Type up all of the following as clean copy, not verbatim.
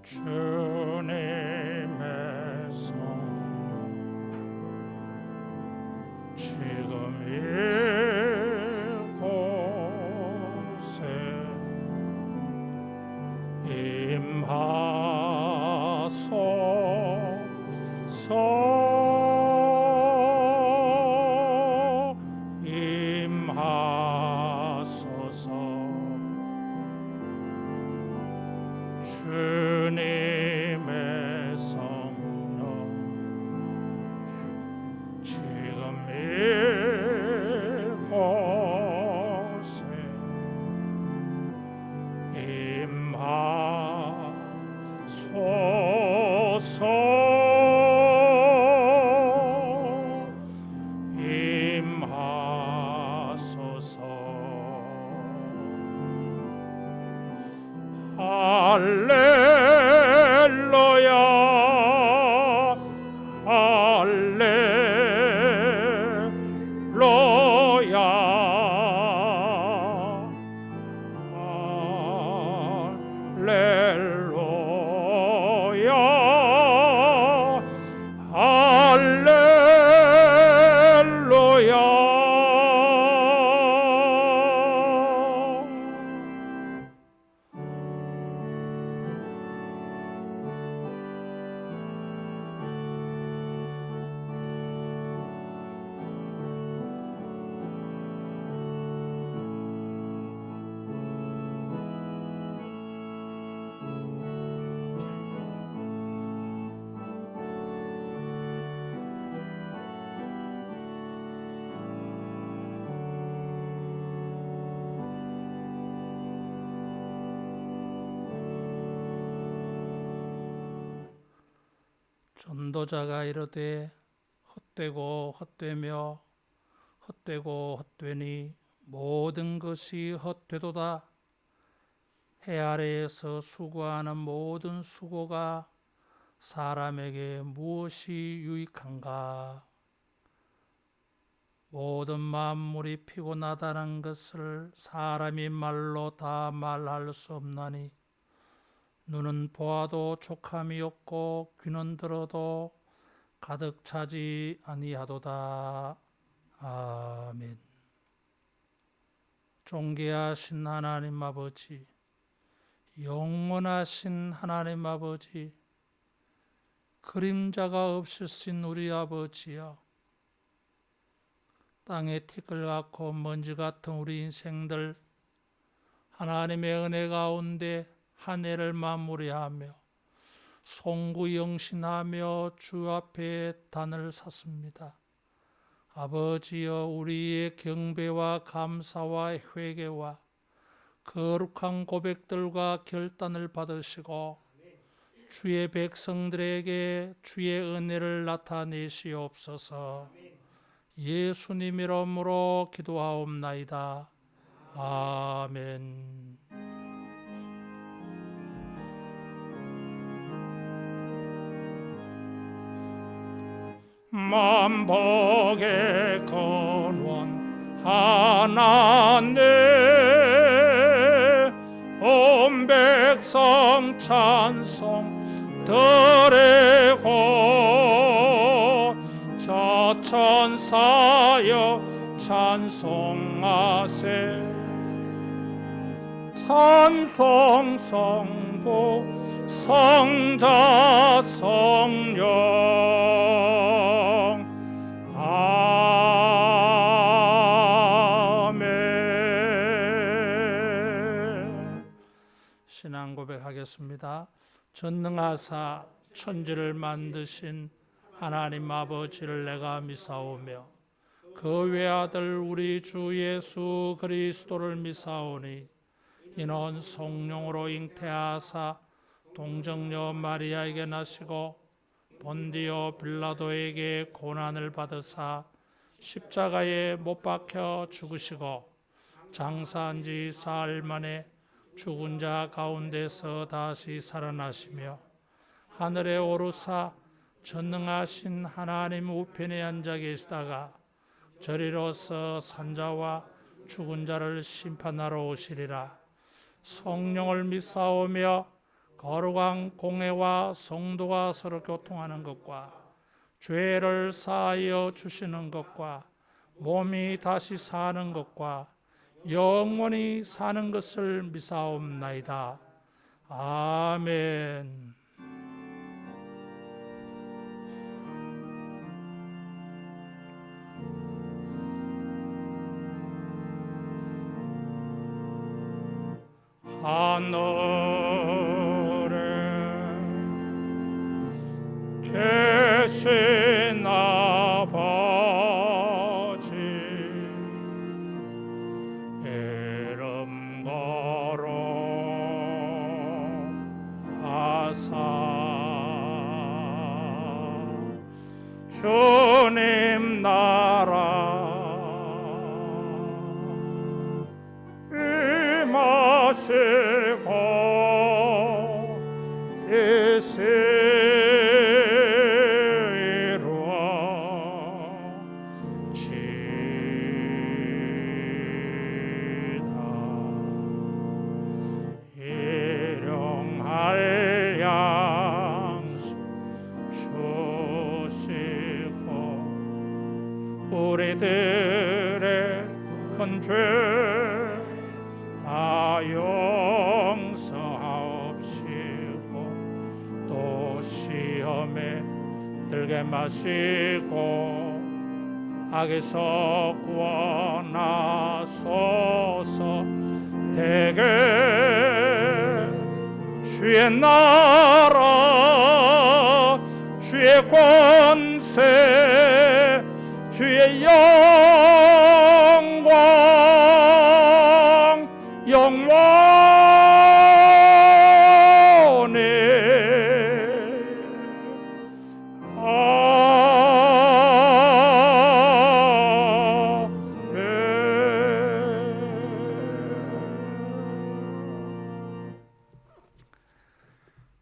주님의 손 지금 이곳에 임하소서 주님의 성령 지금 이곳에 임하소서 할렐루야 전도자가 이르되 헛되고 헛되며 헛되고 헛되니 모든 것이 헛되도다. 해 아래에서 수고하는 모든 수고가 사람에게 무엇이 유익한가? 모든 만물이 피곤하다는 것을 사람이 말로 다 말할 수 없나니 눈은 보아도 족함이 없고 귀는 들어도 가득 차지 아니하도다. 아멘. 존귀하신 하나님 아버지, 영원하신 하나님 아버지, 그림자가 없으신 우리 아버지여, 땅에 티끌 같고 먼지 같은 우리 인생들 하나님의 은혜 가운데 한 해를 마무리하며 송구영신하며 주 앞에 단을 샀습니다. 아버지여, 우리의 경배와 감사와 회개와 거룩한 고백들과 결단을 받으시고 주의 백성들에게 주의 은혜를 나타내시옵소서. 예수님 이름으로 기도하옵나이다. 아멘. 만복의 근원 하나님, 온 백성 찬송 드리고 저 천사여 찬송하세. 찬송 성부 성자 성령 아멘. 신앙 고백하겠습니다. 전능하사 천지를 만드신 하나님 아버지를 내가 믿사오며 그 외아들 우리 주 예수 그리스도를 믿사오니 이는 성령으로 잉태하사 동정녀 마리아에게 나시고 본디오 빌라도에게 고난을 받으사 십자가에 못 박혀 죽으시고 장사한 지 사흘 만에 죽은 자 가운데서 다시 살아나시며 하늘에 오르사 전능하신 하나님 우편에 앉아 계시다가 저리로서 산자와 죽은 자를 심판하러 오시리라. 성령을 믿사오며 거룩한 공회와 성도가 서로 교통하는 것과 죄를 사하여 주시는 것과 몸이 다시 사는 것과 영원히 사는 것을 믿사옵나이다. 아멘. 하늘에 계신 아버지, 이름 거룩하사 주님 나라 임하시고 뜻이 이루어지다. 일용할 양식 주시고 우리들의 큰 죄 다 용서하옵시고 또 시험에 들게 마시고 악에서 구원하소서. 대개 주의 나라 주의 권세 주의 영광 영원히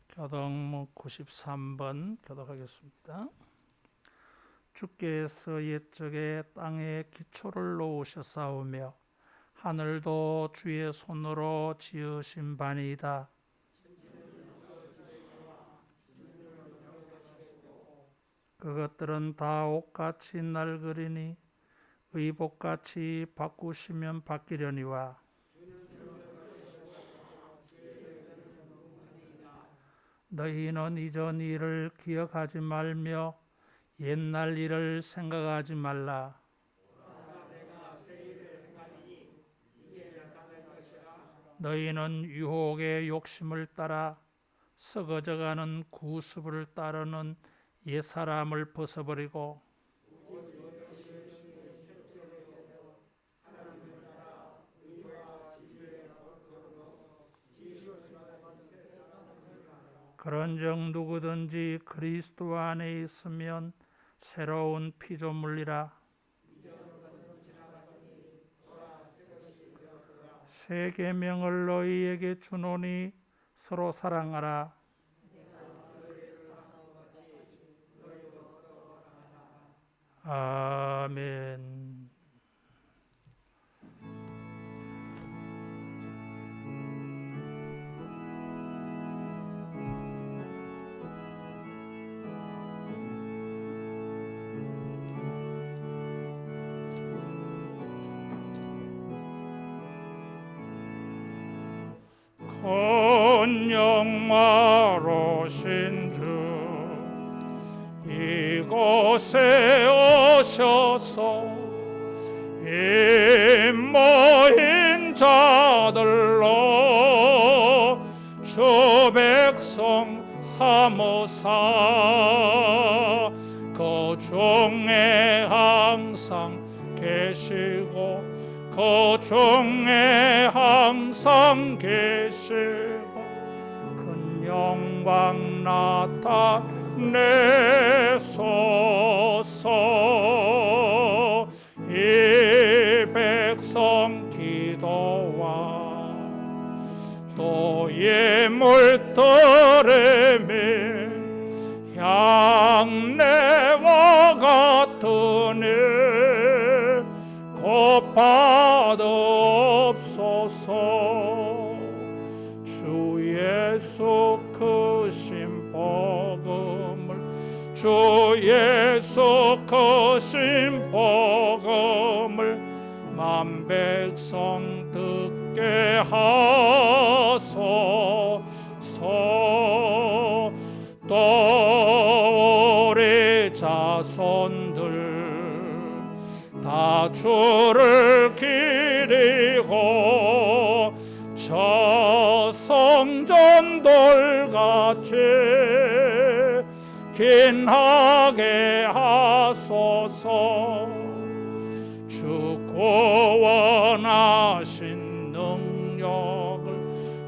교동 93번 교독하겠습니다. 주께서 옛적에 땅에 기초를 놓으셨사오며 하늘도 주의 손으로 지으신 바니이다. 그것들은 다 옷같이 낡으리니 의복같이 바꾸시면 바뀌려니와 너희는 이전 일을 기억하지 말며 옛날 일을 생각하지 말라. 너희는 유혹의 욕심을 따라 썩어져가는 구습을 따르는 옛사람을 벗어버리고 그런즉 누구든지 그리스도 안에 있으면 새로운 피조물이라. 새 계명을 너희에게 주노니 서로 사랑하라. 아멘. 큰 영화로신 주 이곳에 오셔서 임모인 자들로 주 백성 삼으사 그 중에 항상 계시고 그 중에 항상 계시고 큰 영광 나타내소서. 이 백성 기도와 또 예물들음이 향내와 같으니 곧 받옵소서. 주 예수 주 예수 크신 복음을 만 백성 듣게 하소서. 또 우리 자손들 다 주를 기리고 저 성전돌같이 긴하게 하소서. 주 구원하신 능력을,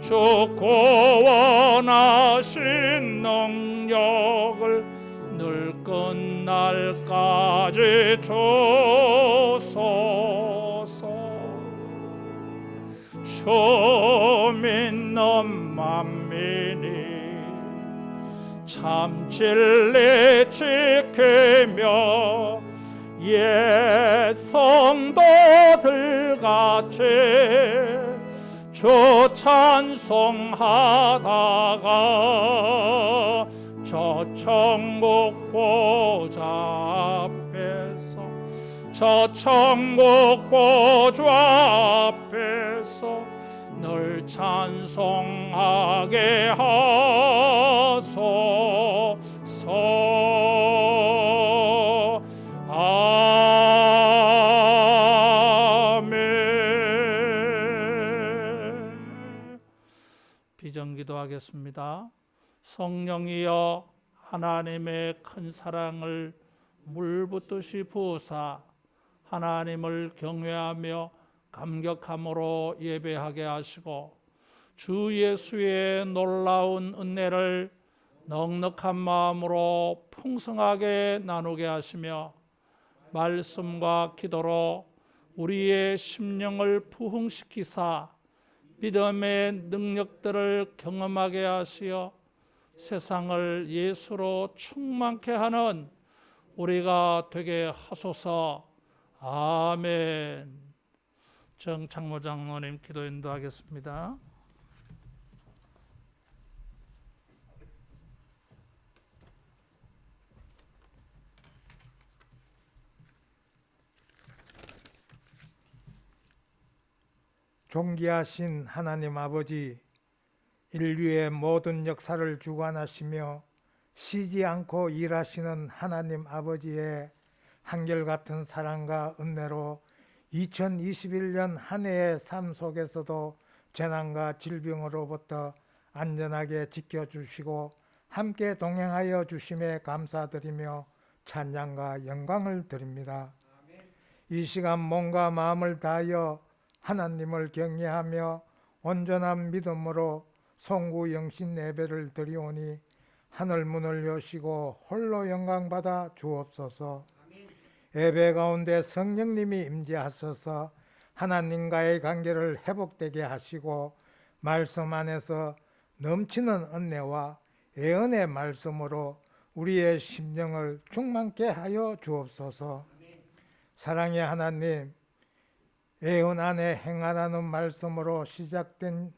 주 구원하신 능력을 늘 끝날까지 주소서. 주 믿는 만민이 참 진리 지키며 옛 성도들같이 주 찬송하다가 저 천국 보좌 앞에서, 저 천국 보좌 앞에서 늘 찬송하게 하소서. 아멘. 비전기도하겠습니다. 성령이여 하나님의 큰 사랑을 물붓듯이 부으사 하나님을 경외하며 감격함으로 예배하게 하시고 주 예수의 놀라운 은혜를 넉넉한 마음으로 풍성하게 나누게 하시며 말씀과 기도로 우리의 심령을 부흥시키사 믿음의 능력들을 경험하게 하시어 세상을 예수로 충만케 하는 우리가 되게 하소서. 아멘. 정창모 장로님 기도 인도하겠습니다. 존귀하신 하나님 아버지, 인류의 모든 역사를 주관하시며 쉬지 않고 일하시는 하나님 아버지의 한결같은 사랑과 은혜로 2021년 한 해의 삶 속에서도 재난과 질병으로부터 안전하게 지켜주시고 함께 동행하여 주심에 감사드리며 찬양과 영광을 드립니다. 이 시간 몸과 마음을 다하여 하나님을 경외하며 온전한 믿음으로 송구영신 예배를 드리오니 하늘 문을 여시고 홀로 영광받아 주옵소서. 예배 가운데 성령님이 임재하셔서 하나님과의 관계를 회복되게 하시고 말씀 안에서 넘치는 은혜와 예언의 말씀으로 우리의 심령을 충만케 하여 주옵소서. 사랑의 하나님, 예언 안에 행하라는 말씀으로 시작된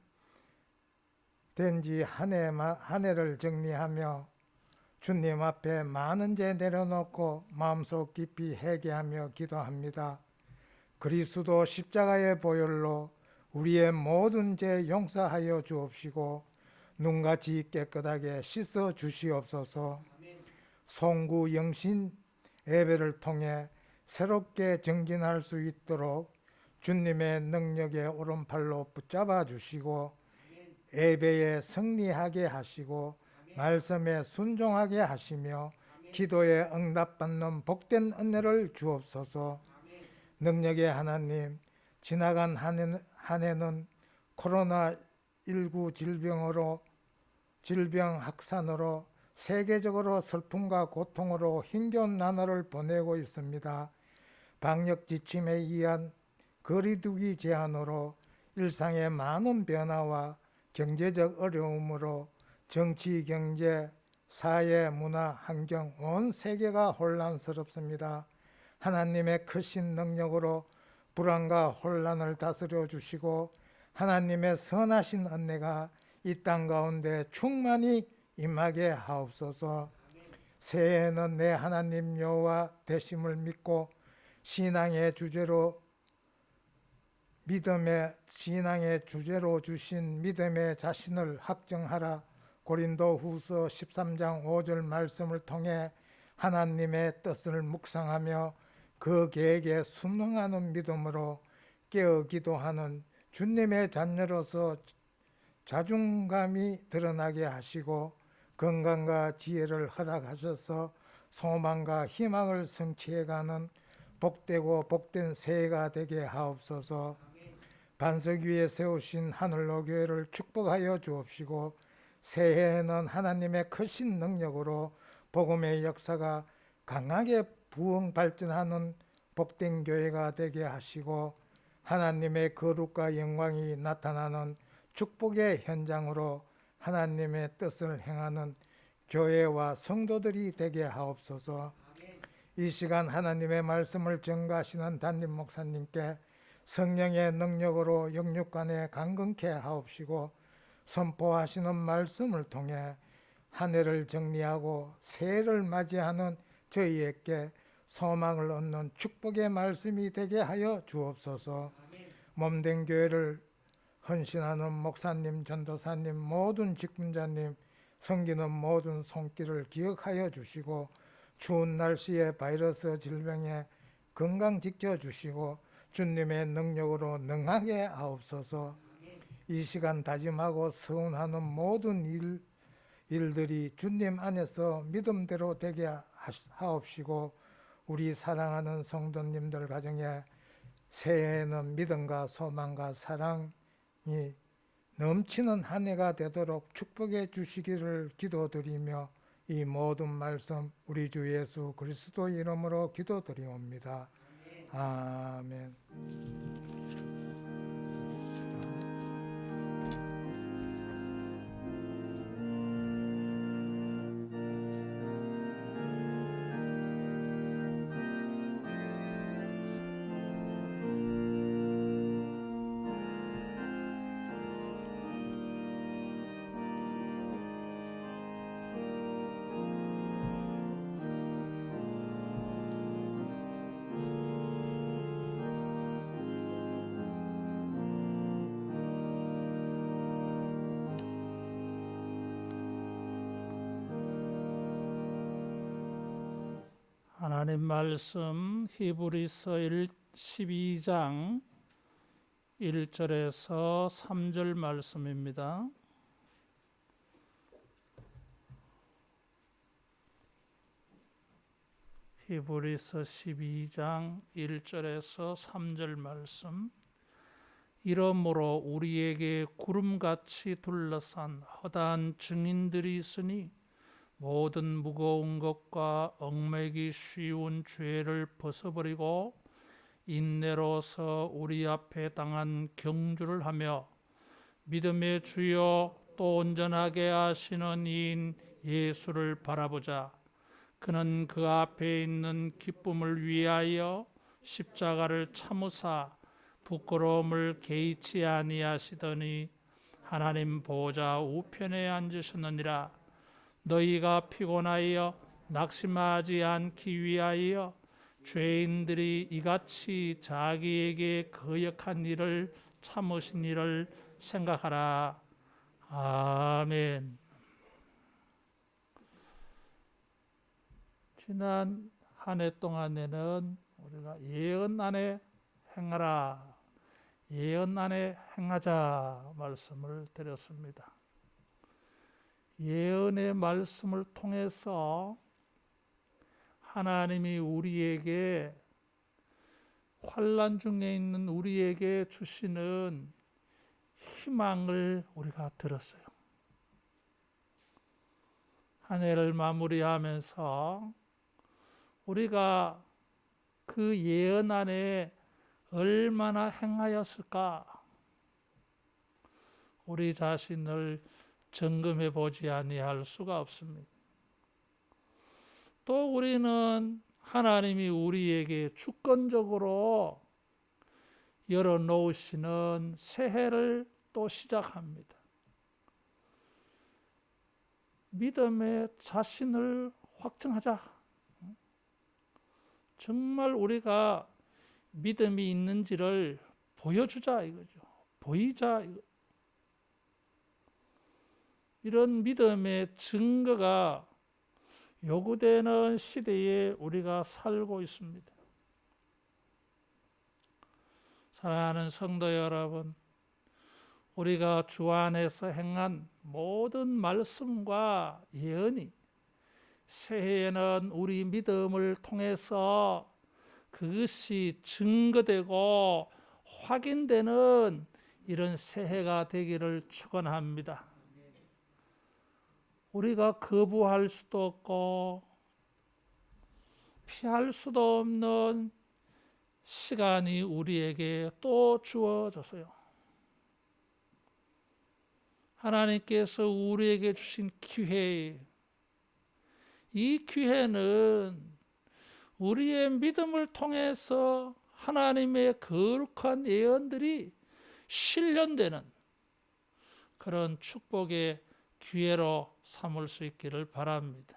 지 한 해를 정리하며 주님 앞에 많은 죄 내려놓고 마음속 깊이 회개하며 기도합니다. 그리스도 십자가의 보혈로 우리의 모든 죄 용서하여 주옵시고 눈같이 깨끗하게 씻어 주시옵소서. 송구 영신 예배를 통해 새롭게 정진할 수 있도록 주님의 능력의 오른팔로 붙잡아 주시고 예배에 승리하게 하시고 말씀에 순종하게 하시며 기도에 응답받는 복된 은혜를 주옵소서. 능력의 하나님, 지나간 한 해는 코로나19 질병 확산으로 세계적으로 슬픔과 고통으로 힘겨운 나날을 보내고 있습니다. 방역 지침에 의한 거리두기 제한으로 일상의 많은 변화와 경제적 어려움으로 정치, 경제, 사회, 문화, 환경 온 세계가 혼란스럽습니다. 하나님의 크신 능력으로 불안과 혼란을 다스려 주시고 하나님의 선하신 은혜가 이 땅 가운데 충만히 임하게 하옵소서. 새해에는 내 하나님 여호와 되심을 믿고 신앙의 주제로 주신 믿음의 자신을 확정하라. 고린도후서 13장 5절 말씀을 통해 하나님의 뜻을 묵상하며 그 계획에 순응하는 믿음으로 깨어 기도하는 주님의 자녀로서 자존감이 드러나게 하시고 건강과 지혜를 허락하셔서 소망과 희망을 성취해가는 복되고 복된 새해가 되게 하옵소서. 반석 위에 세우신 하늘로 교회를 축복하여 주옵시고 새해에는 하나님의 크신 능력으로 복음의 역사가 강하게 부흥 발전하는 복된 교회가 되게 하시고 하나님의 거룩과 영광이 나타나는 축복의 현장으로 하나님의 뜻을 행하는 교회와 성도들이 되게 하옵소서. 이 시간 하나님의 말씀을 전가하시는 담임 목사님께 성령의 능력으로 영육간에 강건케 하옵시고 선포하시는 말씀을 통해 한 해를 정리하고 새해를 맞이하는 저희에게 소망을 얻는 축복의 말씀이 되게 하여 주옵소서. 몸된 교회를 헌신하는 목사님, 전도사님, 모든 직분자님, 섬기는 모든 손길을 기억하여 주시고 추운 날씨에 바이러스 질병에 건강 지켜주시고 주님의 능력으로 능하게 하옵소서. 이 시간 다짐하고 서운하는 모든 일들이 주님 안에서 믿음대로 되게 하옵시고 우리 사랑하는 성도님들 가정에 새해에는 믿음과 소망과 사랑이 넘치는 한 해가 되도록 축복해 주시기를 기도드리며 이 모든 말씀 우리 주 예수 그리스도 이름으로 기도드리옵니다. 아멘. 하나님 말씀 히브리서 12장 1절에서 3절 말씀입니다. 히브리서 12장 1절에서 3절 말씀. 이러므로 우리에게 구름같이 둘러싼 허다한 증인들이 있으니 모든 무거운 것과 얽매기 쉬운 죄를 벗어버리고 인내로서 우리 앞에 당한 경주를 하며 믿음의 주요 또 온전하게 하시는 이인 예수를 바라보자. 그는 그 앞에 있는 기쁨을 위하여 십자가를 참으사 부끄러움을 개의치 아니하시더니 하나님 보좌 우편에 앉으셨느니라. 너희가 피곤하여 낙심하지 않기 위하여 죄인들이 이같이 자기에게 거역한 일을 참으신 일을 생각하라. 아멘. 지난 한 해 동안에는 우리가 예언 안에 행하라, 예언 안에 행하자 말씀을 드렸습니다. 예언의 말씀을 통해서 하나님이 우리에게 환난 중에 있는 우리에게 주시는 희망을 우리가 들었어요. 한 해를 마무리하면서 우리가 그 예언 안에 얼마나 행하였을까? 우리 자신을 점검해 보지 아니할 수가 없습니다. 또 우리는 하나님이 우리에게 주권적으로 열어놓으시는 새해를 또 시작합니다. 믿음의 자신을 확증하자. 정말 우리가 믿음이 있는지를 보여주자 이거죠. 보이자 이거. 이런 믿음의 증거가 요구되는 시대에 우리가 살고 있습니다. 사랑하는 성도 여러분, 우리가 주 안에서 행한 모든 말씀과 예언이 새해에는 우리 믿음을 통해서 그것이 증거되고 확인되는 이런 새해가 되기를 축원합니다. 우리가 거부할 수도 없고 피할 수도 없는 시간이 우리에게 또 주어졌어요. 하나님께서 우리에게 주신 기회, 이 기회는 우리의 믿음을 통해서 하나님의 거룩한 예언들이 실현되는 그런 축복의 기회로 삼을 수 있기를 바랍니다.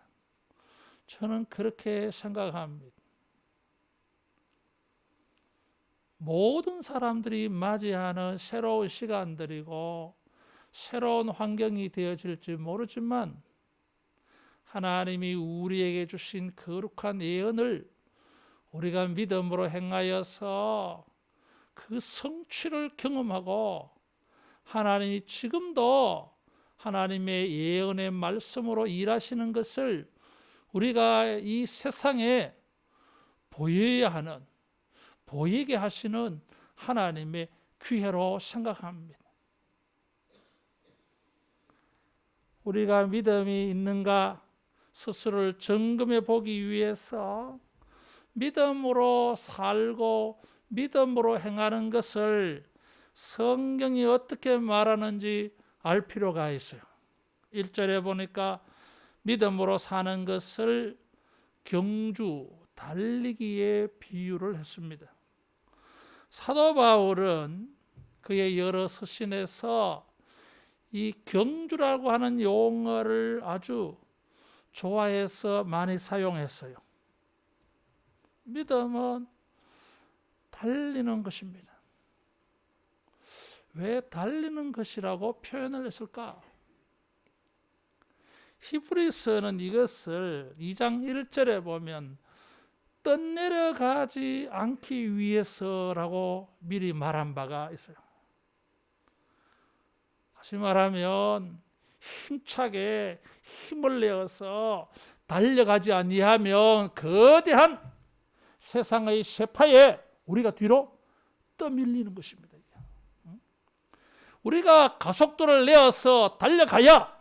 저는 그렇게 생각합니다. 모든 사람들이 맞이하는 새로운 시간들이고 새로운 환경이 되어질지 모르지만 하나님이 우리에게 주신 거룩한 예언을 우리가 믿음으로 행하여서 그 성취를 경험하고 하나님이 지금도 하나님의 예언의 말씀으로 일하시는 것을 우리가 이 세상에 보여야 하는, 보이게 하시는 하나님의 기회로 생각합니다. 우리가 믿음이 있는가 스스로를 점검해 보기 위해서 믿음으로 살고 믿음으로 행하는 것을 성경이 어떻게 말하는지 알 필요가 있어요. 1절에 보니까 믿음으로 사는 것을 경주, 달리기에 비유를 했습니다. 사도 바울은 그의 여러 서신에서 이 경주라고 하는 용어를 아주 좋아해서 많이 사용했어요. 믿음은 달리는 것입니다. 왜 달리는 것이라고 표현을 했을까? 히브리서는 이것을 2장 1절에 보면 떠내려가지 않기 위해서라고 미리 말한 바가 있어요. 다시 말하면 힘차게 힘을 내어서 달려가지 아니하면 거대한 세상의 쇠파에 우리가 뒤로 떠밀리는 것입니다. 우리가 가속도를 내어서 달려가야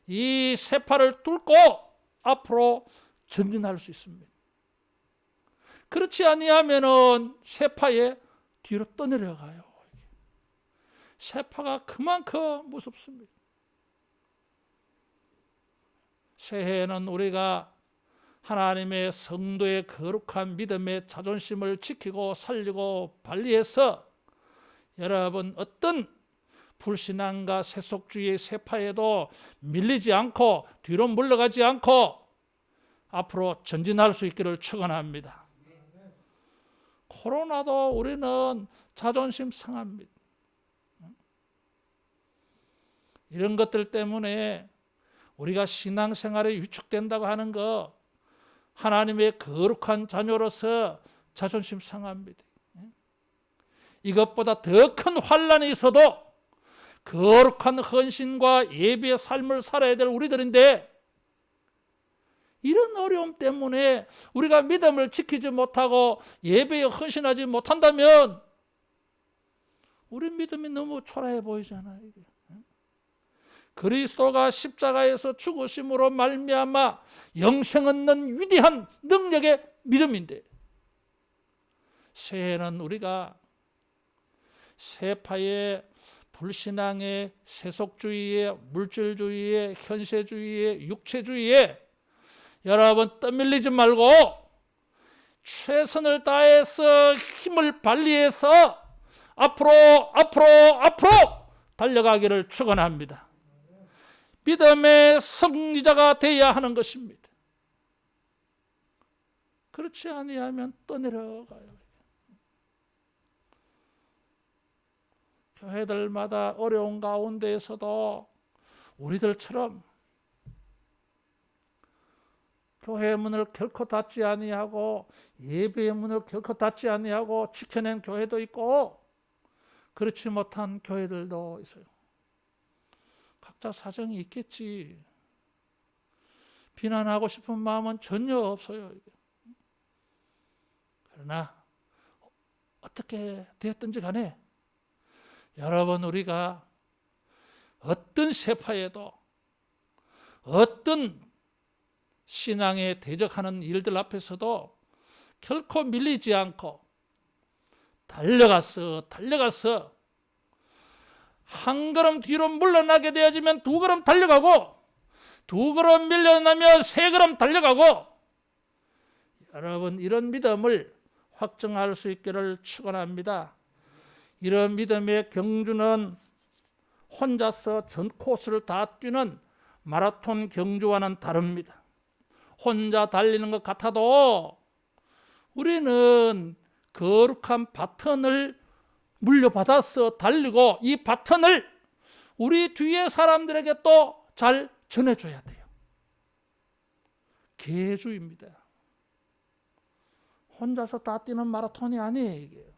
이 쇠파를 뚫고 앞으로 전진할 수 있습니다. 그렇지 아니하면은 쇠파에 뒤로 떠내려가요. 쇠파가 그만큼 무섭습니다. 새해에는 우리가 하나님의 성도의 거룩한 믿음의 자존심을 지키고 살리고 발휘해서 여러분 어떤 불신앙과 세속주의의 쇠파에도 밀리지 않고 뒤로 물러가지 않고 앞으로 전진할 수 있기를 축원합니다. 코로나도 우리는 자존심 상합니다. 이런 것들 때문에 우리가 신앙생활에 위축된다고 하는 거 하나님의 거룩한 자녀로서 자존심 상합니다. 이것보다 더 큰 환난이 있어도 거룩한 헌신과 예배의 삶을 살아야 될 우리들인데 이런 어려움 때문에 우리가 믿음을 지키지 못하고 예배에 헌신하지 못한다면 우리 믿음이 너무 초라해 보이잖아요. 그리스도가 십자가에서 죽으심으로 말미암아 영생 얻는 위대한 능력의 믿음인데 새해는 우리가 쇠파의 불신앙의 세속주의의 물질주의의 현세주의의 육체주의에 여러분 떠밀리지 말고 최선을 다해서 힘을 발휘해서 앞으로 달려가기를 축원합니다. 믿음의 승리자가 되어야 하는 것입니다. 그렇지 아니하면 떠내려가요. 교회들마다 어려운 가운데에서도 우리들처럼 교회의 문을 결코 닫지 아니하고 예배의 문을 결코 닫지 아니하고 지켜낸 교회도 있고 그렇지 못한 교회들도 있어요. 각자 사정이 있겠지. 비난하고 싶은 마음은 전혀 없어요. 그러나 어떻게 되었든지 간에 여러분, 우리가 어떤 세파에도 어떤 신앙에 대적하는 일들 앞에서도 결코 밀리지 않고 달려가서 한 걸음 뒤로 물러나게 되어지면 두 걸음 달려가고, 두 걸음 밀려나면 세 걸음 달려가고, 여러분, 이런 믿음을 확증할 수 있기를 축원합니다. 이런 믿음의 경주는 혼자서 전 코스를 다 뛰는 마라톤 경주와는 다릅니다. 혼자 달리는 것 같아도 우리는 거룩한 바턴을 물려받아서 달리고, 이 바턴을 우리 뒤에 사람들에게 또 잘 전해줘야 돼요. 계주입니다. 혼자서 다 뛰는 마라톤이 아니에요, 이게.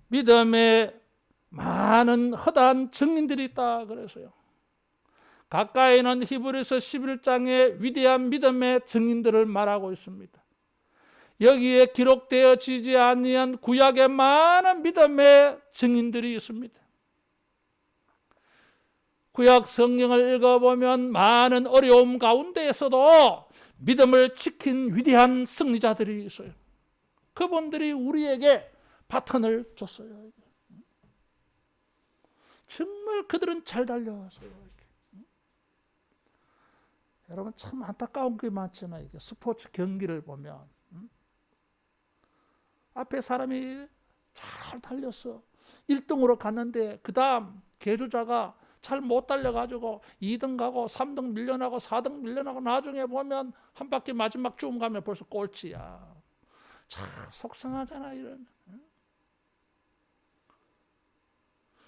믿음에 많은 허다한 증인들이 있다 그래서요. 가까이는 히브리서 11장의 위대한 믿음의 증인들을 말하고 있습니다. 여기에 기록되어지지 아니한 구약의 많은 믿음의 증인들이 있습니다. 구약 성경을 읽어보면 많은 어려움 가운데에서도 믿음을 지킨 위대한 승리자들이 있어요. 그분들이 우리에게 바턴을 줬어요. 정말 그들은 잘 달려왔어요. 여러분, 참 안타까운 게 많잖아요. 스포츠 경기를 보면 앞에 사람이 잘 달렸어. 1등으로 갔는데 그 다음 계주자가 잘 못 달려가지고 2등 가고 3등 밀려나고 4등 밀려나고 나중에 보면 한 바퀴 마지막 쭉 가면 벌써 꼴찌야. 참 속상하잖아. 이런.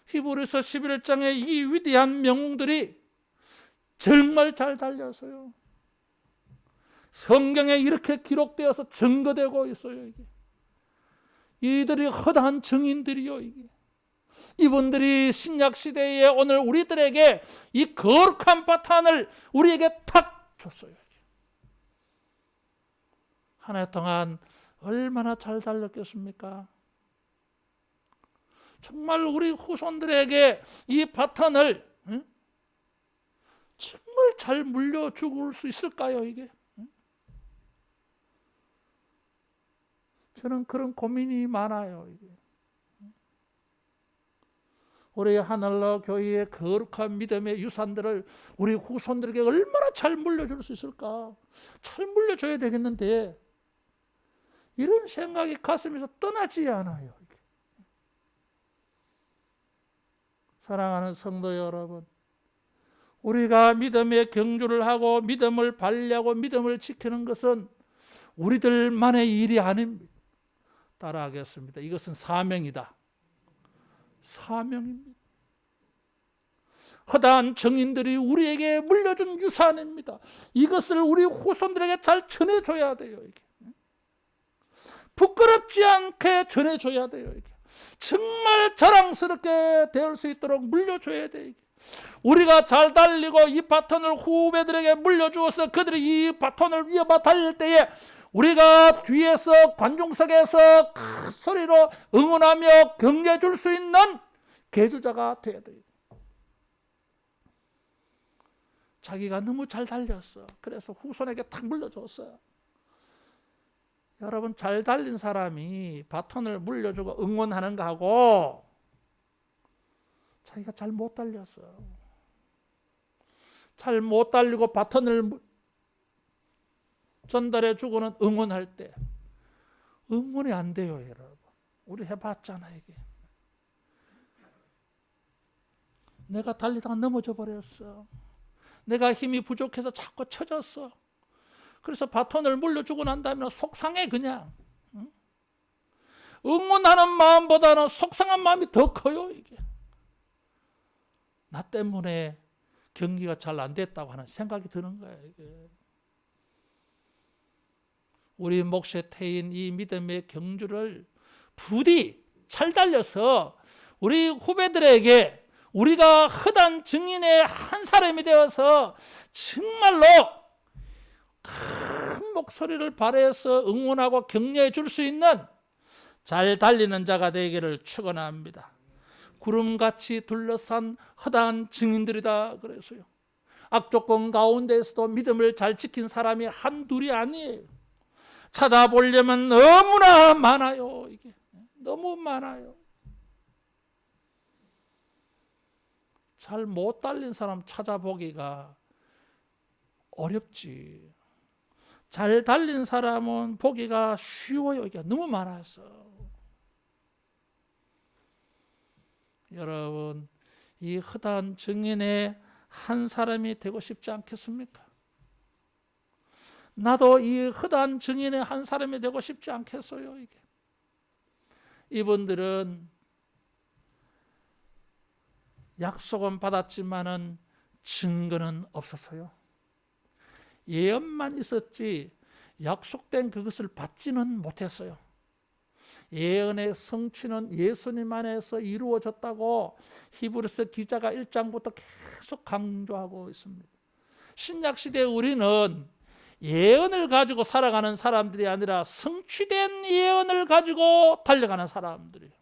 히브리서 11장의 이 위대한 명들이 정말 잘 달렸어요. 성경에 이렇게 기록되어서 증거되고 있어요. 이들이 허다한 증인들이요. 이분들이 신약 시대에 오늘 우리들에게 이 거룩한 바탕을 우리에게 탁 줬어요. 한 해 동안 얼마나 잘 달렸겠습니까? 정말 우리 후손들에게 이 바탕을 정말 잘 물려줄 수 있을까요, 이게? 저는 그런 고민이 많아요, 이게. 우리 하늘로 교회의 거룩한 믿음의 유산들을 우리 후손들에게 얼마나 잘 물려줄 수 있을까? 잘 물려줘야 되겠는데 이런 생각이 가슴에서 떠나지 않아요. 이게. 사랑하는 성도 여러분, 우리가 믿음의 경주를 하고 믿음을 발휘하고 믿음을 지키는 것은 우리들만의 일이 아닙니다. 따라하겠습니다. 이것은 사명이다. 사명입니다. 허다한 증인들이 우리에게 물려준 유산입니다. 이것을 우리 후손들에게 잘 전해줘야 돼요. 이게. 부끄럽지 않게 전해줘야 돼요. 이게. 정말 자랑스럽게 될 수 있도록 물려줘야 돼요. 이게. 우리가 잘 달리고 이 바톤을 후배들에게 물려주어서 그들이 이 바톤을 이어받아 달릴 때에 우리가 뒤에서 관중석에서 큰 소리로 응원하며 격려해 줄 수 있는 계주자가 되어야 돼요. 자기가 너무 잘 달렸어. 그래서 후손에게 탁 물려줬어요. 여러분, 잘 달린 사람이 바톤을 물려주고 응원하는 거하고 자기가 잘 못 달렸어. 잘 못 달리고 바톤을 전달해 주고는 응원할 때 응원이 안 돼요, 여러분. 우리 해봤잖아, 이게. 내가 달리다가 넘어져 버렸어. 내가 힘이 부족해서 자꾸 처졌어. 그래서 바톤을 물려주고 난 다음에 속상해 그냥. 응원하는 마음보다는 속상한 마음이 더 커요. 이게 나 때문에 경기가 잘 안 됐다고 하는 생각이 드는 거예요. 이게. 우리 몫에 태인 이 믿음의 경주를 부디 잘 달려서 우리 후배들에게 우리가 허단 증인의 한 사람이 되어서 정말로 큰 목소리를 발해서 응원하고 격려해 줄 수 있는 잘 달리는 자가 되기를 축원합니다. 구름같이 둘러싼 허다한 증인들이다 그래서요. 악조건 가운데에서도 믿음을 잘 지킨 사람이 한둘이 아니에요. 찾아보려면 너무나 많아요. 이게 너무 많아요. 잘 못 달린 사람 찾아보기가 어렵지. 잘 달린 사람은 보기가 쉬워요. 이게 너무 많아서. 여러분, 이 허다한 증인의 한 사람이 되고 싶지 않겠습니까? 나도 이 허다한 증인의 한 사람이 되고 싶지 않겠어요. 이게. 이분들은 약속은 받았지만은 증거는 없었어요. 예언만 있었지 약속된 그것을 받지는 못했어요. 예언의 성취는 예수님 안에서 이루어졌다고 히브리서 기자가 1장부터 계속 강조하고 있습니다. 신약시대에 우리는 예언을 가지고 살아가는 사람들이 아니라 성취된 예언을 가지고 달려가는 사람들이에요.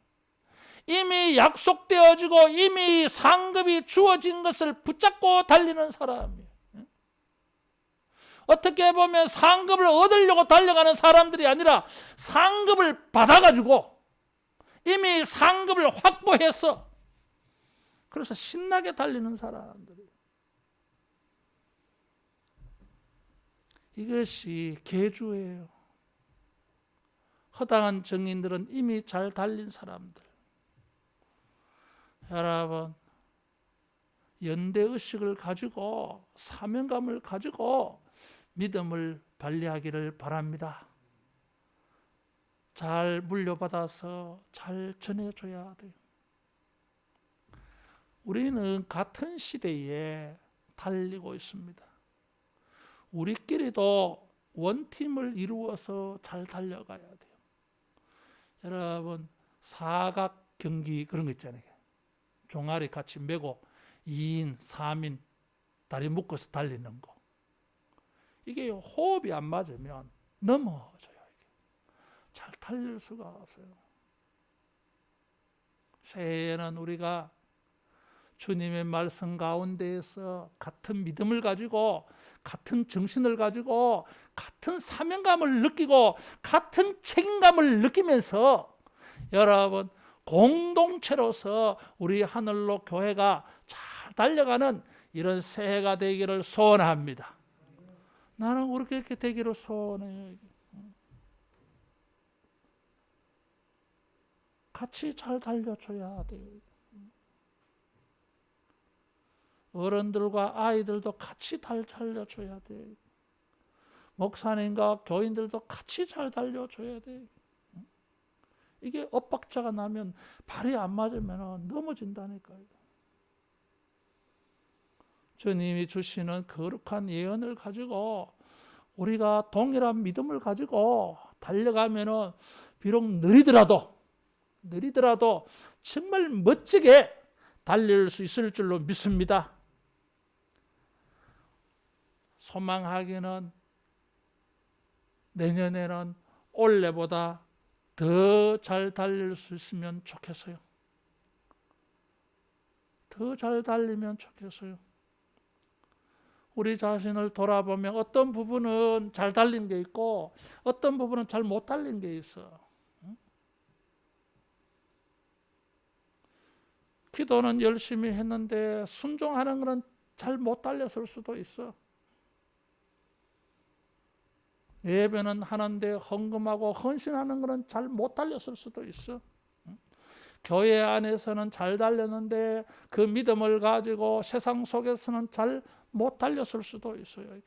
이미 약속되어지고 이미 상급이 주어진 것을 붙잡고 달리는 사람이에요. 어떻게 보면 상급을 얻으려고 달려가는 사람들이 아니라 상급을 받아가지고 이미 상급을 확보해서 그래서 신나게 달리는 사람들이에요. 이것이 계주예요. 허당한 증인들은 이미 잘 달린 사람들. 여러분, 연대의식을 가지고 사명감을 가지고 믿음을 발휘하기를 바랍니다. 잘 물려받아서 잘 전해줘야 돼요. 우리는 같은 시대에 달리고 있습니다. 우리끼리도 원팀을 이루어서 잘 달려가야 돼요. 여러분, 사각 경기 그런 거 있잖아요. 종아리 같이 메고 2인, 3인 다리 묶어서 달리는 거. 이게 호흡이 안 맞으면 넘어져요. 이게. 잘 달릴 수가 없어요. 새해에는 우리가 주님의 말씀 가운데에서 같은 믿음을 가지고 같은 정신을 가지고 같은 사명감을 느끼고 같은 책임감을 느끼면서 여러분 공동체로서 우리 하늘로 교회가 잘 달려가는 이런 새해가 되기를 소원합니다. 나는 우리 이렇게 되기를 소원해요. 같이 잘 달려줘야 돼요. 어른들과 아이들도 같이 잘 달려줘야 돼요. 목사님과 교인들도 같이 잘 달려줘야 돼요. 이게 엇박자가 나면 발이 안 맞으면 넘어진다니까요. 주님이 주시는 거룩한 예언을 가지고 우리가 동일한 믿음을 가지고 달려가면 비록 느리더라도 정말 멋지게 달릴 수 있을 줄로 믿습니다. 소망하기는 내년에는 올해보다 더 잘 달릴 수 있으면 좋겠어요. 더 잘 달리면 좋겠어요. 우리 자신을 돌아보면 어떤 부분은 잘 달린 게 있고 어떤 부분은 잘 못 달린 게 있어. 기도는 열심히 했는데 순종하는 것은 잘 못 달렸을 수도 있어. 예배는 하는데 헌금하고 헌신하는 것은 잘 못 달렸을 수도 있어. 교회 안에서는 잘 달렸는데 그 믿음을 가지고 세상 속에서는 잘 못 달렸을 수도 있어요.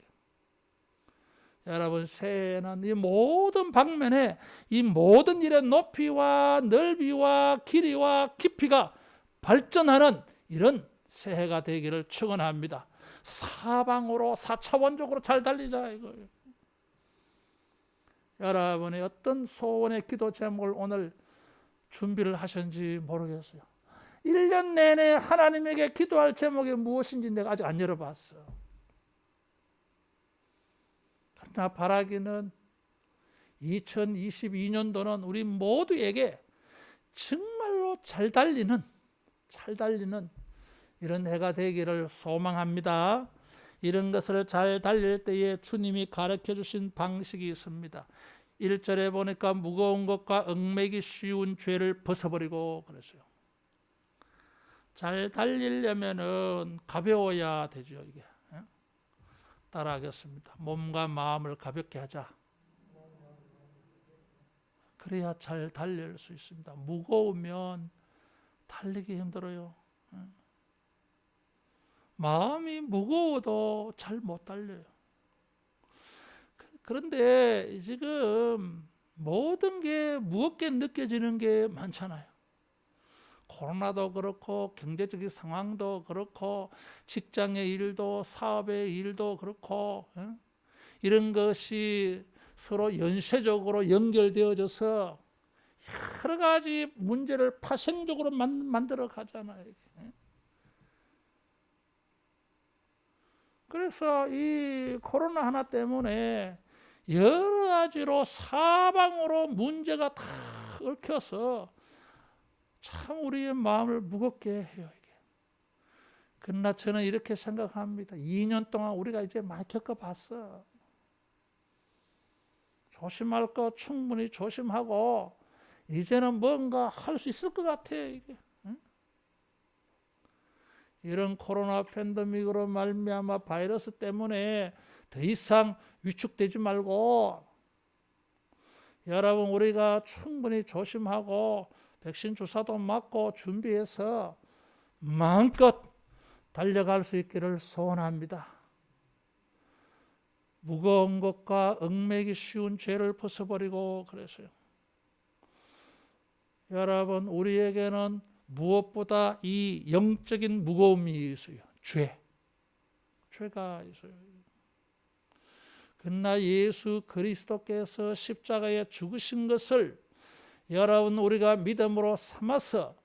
여러분, 새해에는 이 모든 방면에 이 모든 일의 높이와 넓이와 길이와 깊이가 발전하는 이런 새해가 되기를 축원합니다. 사방으로 4차원적으로 잘 달리자 이거예요. 여러분이 어떤 소원의 기도 제목을 오늘 준비를 하셨는지 모르겠어요. 1년 내내 하나님에게 기도할 제목이 무엇인지 내가 아직 안 열어봤어. 그러나 바라기는 2022년도는 우리 모두에게 정말로 잘 달리는 이런 해가 되기를 소망합니다. 이런 것을 잘 달릴 때에 주님이 가르쳐 주신 방식이 있습니다. 1절에 보니까 무거운 것과 얽매기 쉬운 죄를 벗어버리고 그랬어요. 잘 달리려면은 가벼워야 되죠. 이게 따라하겠습니다. 몸과 마음을 가볍게 하자. 그래야 잘 달릴 수 있습니다. 무거우면 달리기 힘들어요. 마음이 무거워도 잘 못 달려요. 그런데 지금 모든 게 무겁게 느껴지는 게 많잖아요. 코로나도 그렇고 경제적인 상황도 그렇고 직장의 일도 사업의 일도 그렇고 이런 것이 서로 연쇄적으로 연결되어져서 여러 가지 문제를 파생적으로 만들어 가잖아요. 그래서 이 코로나 하나 때문에 여러 가지로 사방으로 문제가 다 얽혀서 참 우리의 마음을 무겁게 해요. 이게. 그러나 저는 이렇게 생각합니다. 2년 동안 우리가 이제 많이 겪어봤어. 조심할 거 충분히 조심하고 이제는 뭔가 할 수 있을 것 같아. 이게. 이런 코로나 팬데믹으로 말미암아 바이러스 때문에 더 이상 위축되지 말고 여러분 우리가 충분히 조심하고 백신 주사도 맞고 준비해서 마음껏 달려갈 수 있기를 소원합니다. 무거운 것과 얽매기 쉬운 죄를 벗어버리고 그래서요. 여러분 우리에게는 무엇보다 이 영적인 무거움이 있어요. 죄가 있어요. 그러나 예수 그리스도께서 십자가에 죽으신 것을 여러분 우리가 믿음으로 삼아서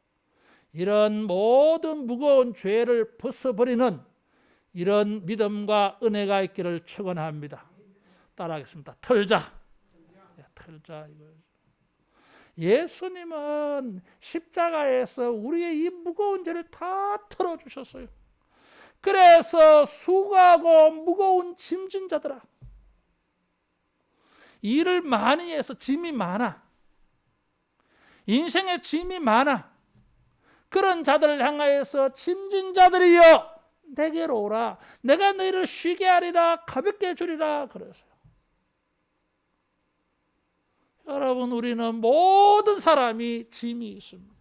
이런 모든 무거운 죄를 벗어버리는 이런 믿음과 은혜가 있기를 축원합니다. 따라하겠습니다. 털자 이거예요. 예수님은 십자가에서 우리의 이 무거운 죄를 다 털어주셨어요. 그래서 수고하고 무거운 짐진 자들아, 일을 많이 해서 짐이 많아, 인생에 짐이 많아, 그런 자들을 향하여서 짐진 자들이여 내게로 오라, 내가 너희를 쉬게 하리라, 가볍게 주리라 그랬어요. 여러분 우리는 모든 사람이 짐이 있습니다.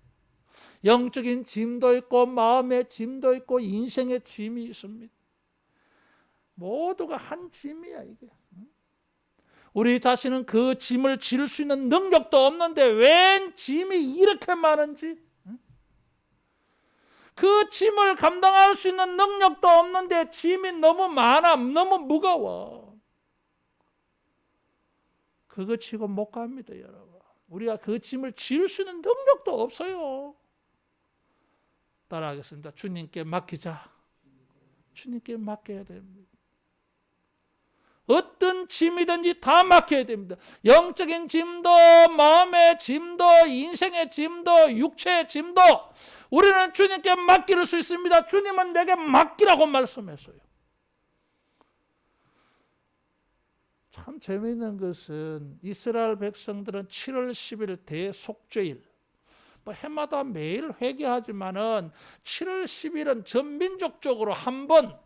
영적인 짐도 있고 마음의 짐도 있고 인생의 짐이 있습니다. 모두가 한 짐이야 이게. 우리 자신은 그 짐을 질 수 있는 능력도 없는데 웬 짐이 이렇게 많은지, 그 짐을 감당할 수 있는 능력도 없는데 짐이 너무 많아, 너무 무거워. 그거 치고 못 갑니다, 여러분. 우리가 그 짐을 질 수 있는 능력도 없어요. 따라하겠습니다. 주님께 맡기자. 주님께 맡겨야 됩니다. 어떤 짐이든지 다 맡겨야 됩니다. 영적인 짐도, 마음의 짐도, 인생의 짐도, 육체의 짐도 우리는 주님께 맡길 수 있습니다. 주님은 내게 맡기라고 말씀했어요. 참 재미있는 것은 이스라엘 백성들은 7월 10일 대속죄일, 해마다 매일 회개하지만은 7월 10일은 전민족적으로 한번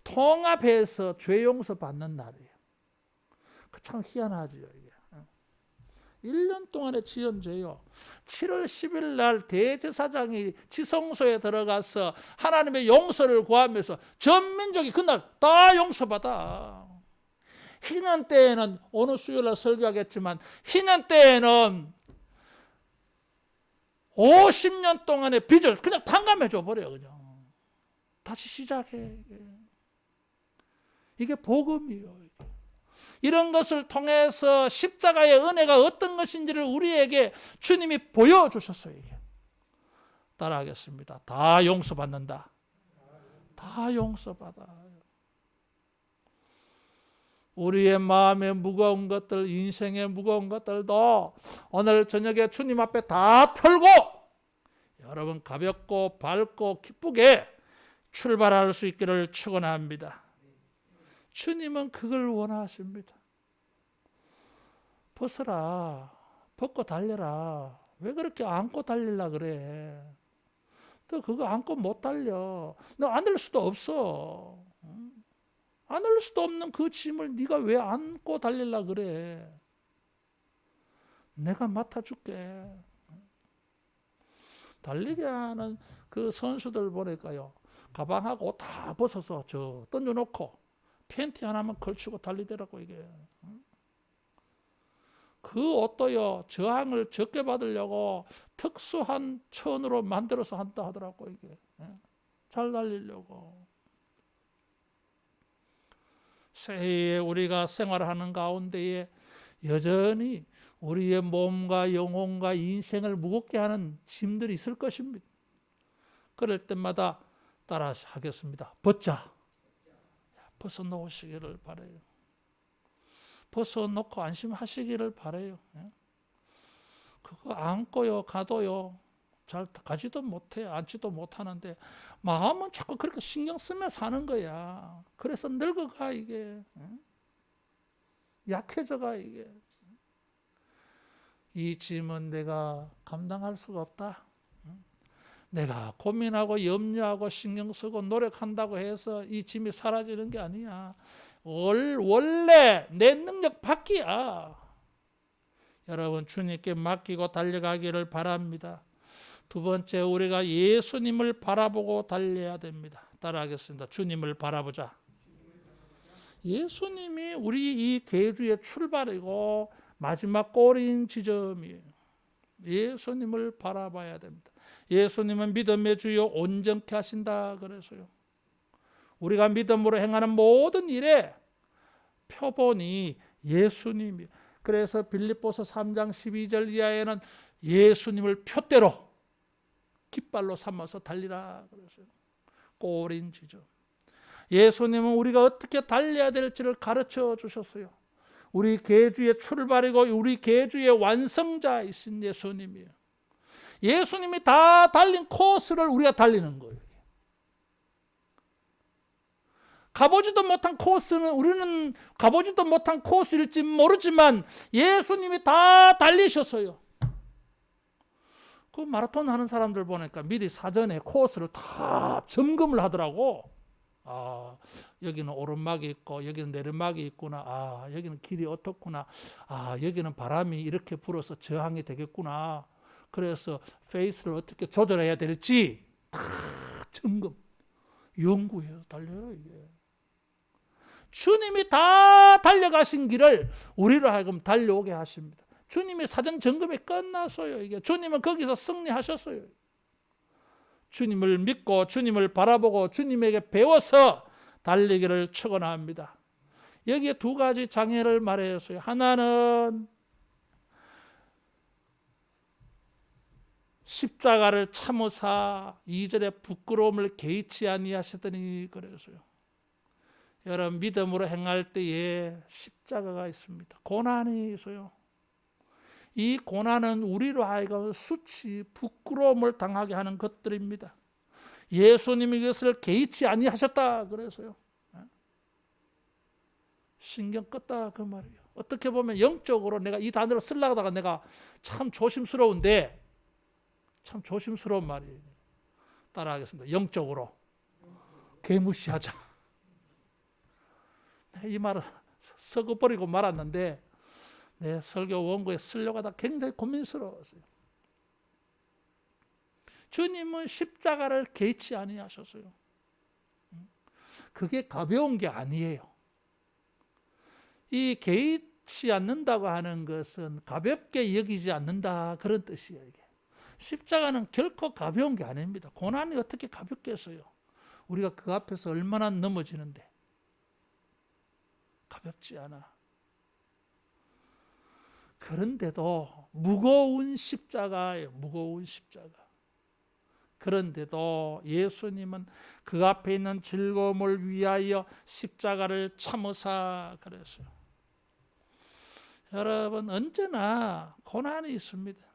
통합해서 죄 용서 받는 날이에요. 참 희한하죠 이게. 1년 동안에 지은 죄요. 7월 10일 날 대제사장이 지성소에 들어가서 하나님의 용서를 구하면서 전 민족이 그날 다 용서받아. 희년 때에는 오늘 수요일날 설교하겠지만 희년 때에는 50년 동안의 빚을 그냥 탕감해 줘버려. 그냥 다시 시작해. 이게 복음이에요. 이런 것을 통해서 십자가의 은혜가 어떤 것인지를 우리에게 주님이 보여주셨어요. 이게. 따라하겠습니다. 다 용서받는다. 다 용서받아. 우리의 마음에 무거운 것들, 인생의 무거운 것들도 오늘 저녁에 주님 앞에 다 털고 여러분 가볍고 밝고 기쁘게 출발할 수 있기를 축원합니다. 주님은 그걸 원하십니다. 벗어라. 벗고 달려라. 왜 그렇게 안고 달리려 그래? 너 그거 안고 못 달려. 너 안을 수도 없어. 안을 수도 없는 그 짐을 네가 왜 안고 달리려 그래? 내가 맡아줄게. 달리게 하는 그 선수들 보니까요. 가방하고 다 벗어서 저 던져놓고 팬티 하나만 걸치고 달리더라고 이게. 그 옷도요 저항을 적게 받으려고 특수한 천으로 만들어서 한다 하더라고 이게. 잘 달리려고. 새해에 우리가 생활하는 가운데에 여전히 우리의 몸과 영혼과 인생을 무겁게 하는 짐들이 있을 것입니다. 그럴 때마다 따라 하겠습니다. 벗자. 벗어놓으시기를 바라요. 벗어놓고 안심하시기를 바라요. 그거 안고요 가도요 잘 가지도 못해 앉지도 못하는데 마음은 자꾸 그렇게 신경 쓰며 사는 거야. 그래서 늙어가 이게. 약해져가 이게. 이 짐은 내가 감당할 수가 없다. 내가 고민하고 염려하고 신경 쓰고 노력한다고 해서 이 짐이 사라지는 게 아니야. 원래 내 능력 밖이야. 여러분 주님께 맡기고 달려가기를 바랍니다. 두 번째 우리가 예수님을 바라보고 달려야 됩니다. 따라하겠습니다. 주님을 바라보자. 예수님이 우리 이 계주의 출발이고 마지막 골인 지점이에요. 예수님을 바라봐야 됩니다. 예수님은 믿음의 주요 온전케 하신다 그래서요. 우리가 믿음으로 행하는 모든 일에 표본이 예수님이에요. 그래서 빌립보서 3장 12절 이하에는 예수님을 표대로 깃발로 삼아서 달리라 그랬어요. 골인 지점. 예수님은 우리가 어떻게 달려야 될지를 가르쳐 주셨어요. 우리 계주의 출발이고 우리 계주의 완성자이신 예수님이에요. 예수님이 다 달린 코스를 우리가 달리는 거예요. 가보지도 못한 코스는 우리는 가보지도 못한 코스일지 모르지만 예수님이 다 달리셨어요. 그 마라톤 하는 사람들 보니까 미리 사전에 코스를 다 점검을 하더라고. 아, 여기는 오르막이 있고 여기는 내리막이 있구나. 아, 여기는 길이 어떻구나. 아, 여기는 바람이 이렇게 불어서 저항이 되겠구나. 그래서 페이스를 어떻게 조절해야 될지 다 점검, 연구해서 달려요 이게. 주님이 다 달려가신 길을 우리로 하여금 달려오게 하십니다. 주님이 사전 점검이 끝났어요. 이게 주님은 거기서 승리하셨어요. 주님을 믿고 주님을 바라보고 주님에게 배워서 달리기를 축원합니다. 여기에 두 가지 장애를 말했어요. 하나는 십자가를 참으사 2절에 부끄러움을 개의치 아니하시더니 그래서요. 여러분 믿음으로 행할 때에 십자가가 있습니다. 고난이 있어요. 이 고난은 우리로 하여금 수치, 부끄러움을 당하게 하는 것들입니다. 예수님이 이것을 개의치 아니하셨다 그래서요. 신경 껐다 그 말이에요. 어떻게 보면 영적으로 내가 이 단어를 쓰려고 하다가 내가 참 조심스러운데 참 조심스러운 말이에요. 따라하겠습니다. 영적으로 개무시하자. 이 말을 썩어버리고 말았는데 내 설교 원고에 쓰려고 하다 굉장히 고민스러웠어요. 주님은 십자가를 개의치 아니하셨어요. 그게 가벼운 게 아니에요. 이 개의치 않는다고 하는 것은 가볍게 여기지 않는다, 그런 뜻이에요. 이게. 십자가는 결코 가벼운 게 아닙니다. 고난이 어떻게 가볍겠어요? 우리가 그 앞에서 얼마나 넘어지는데. 가볍지 않아. 그런데도 무거운 십자가예요. 무거운 십자가. 그런데도 예수님은 그 앞에 있는 즐거움을 위하여 십자가를 참으사 그랬어요. 여러분, 언제나 고난이 있습니다.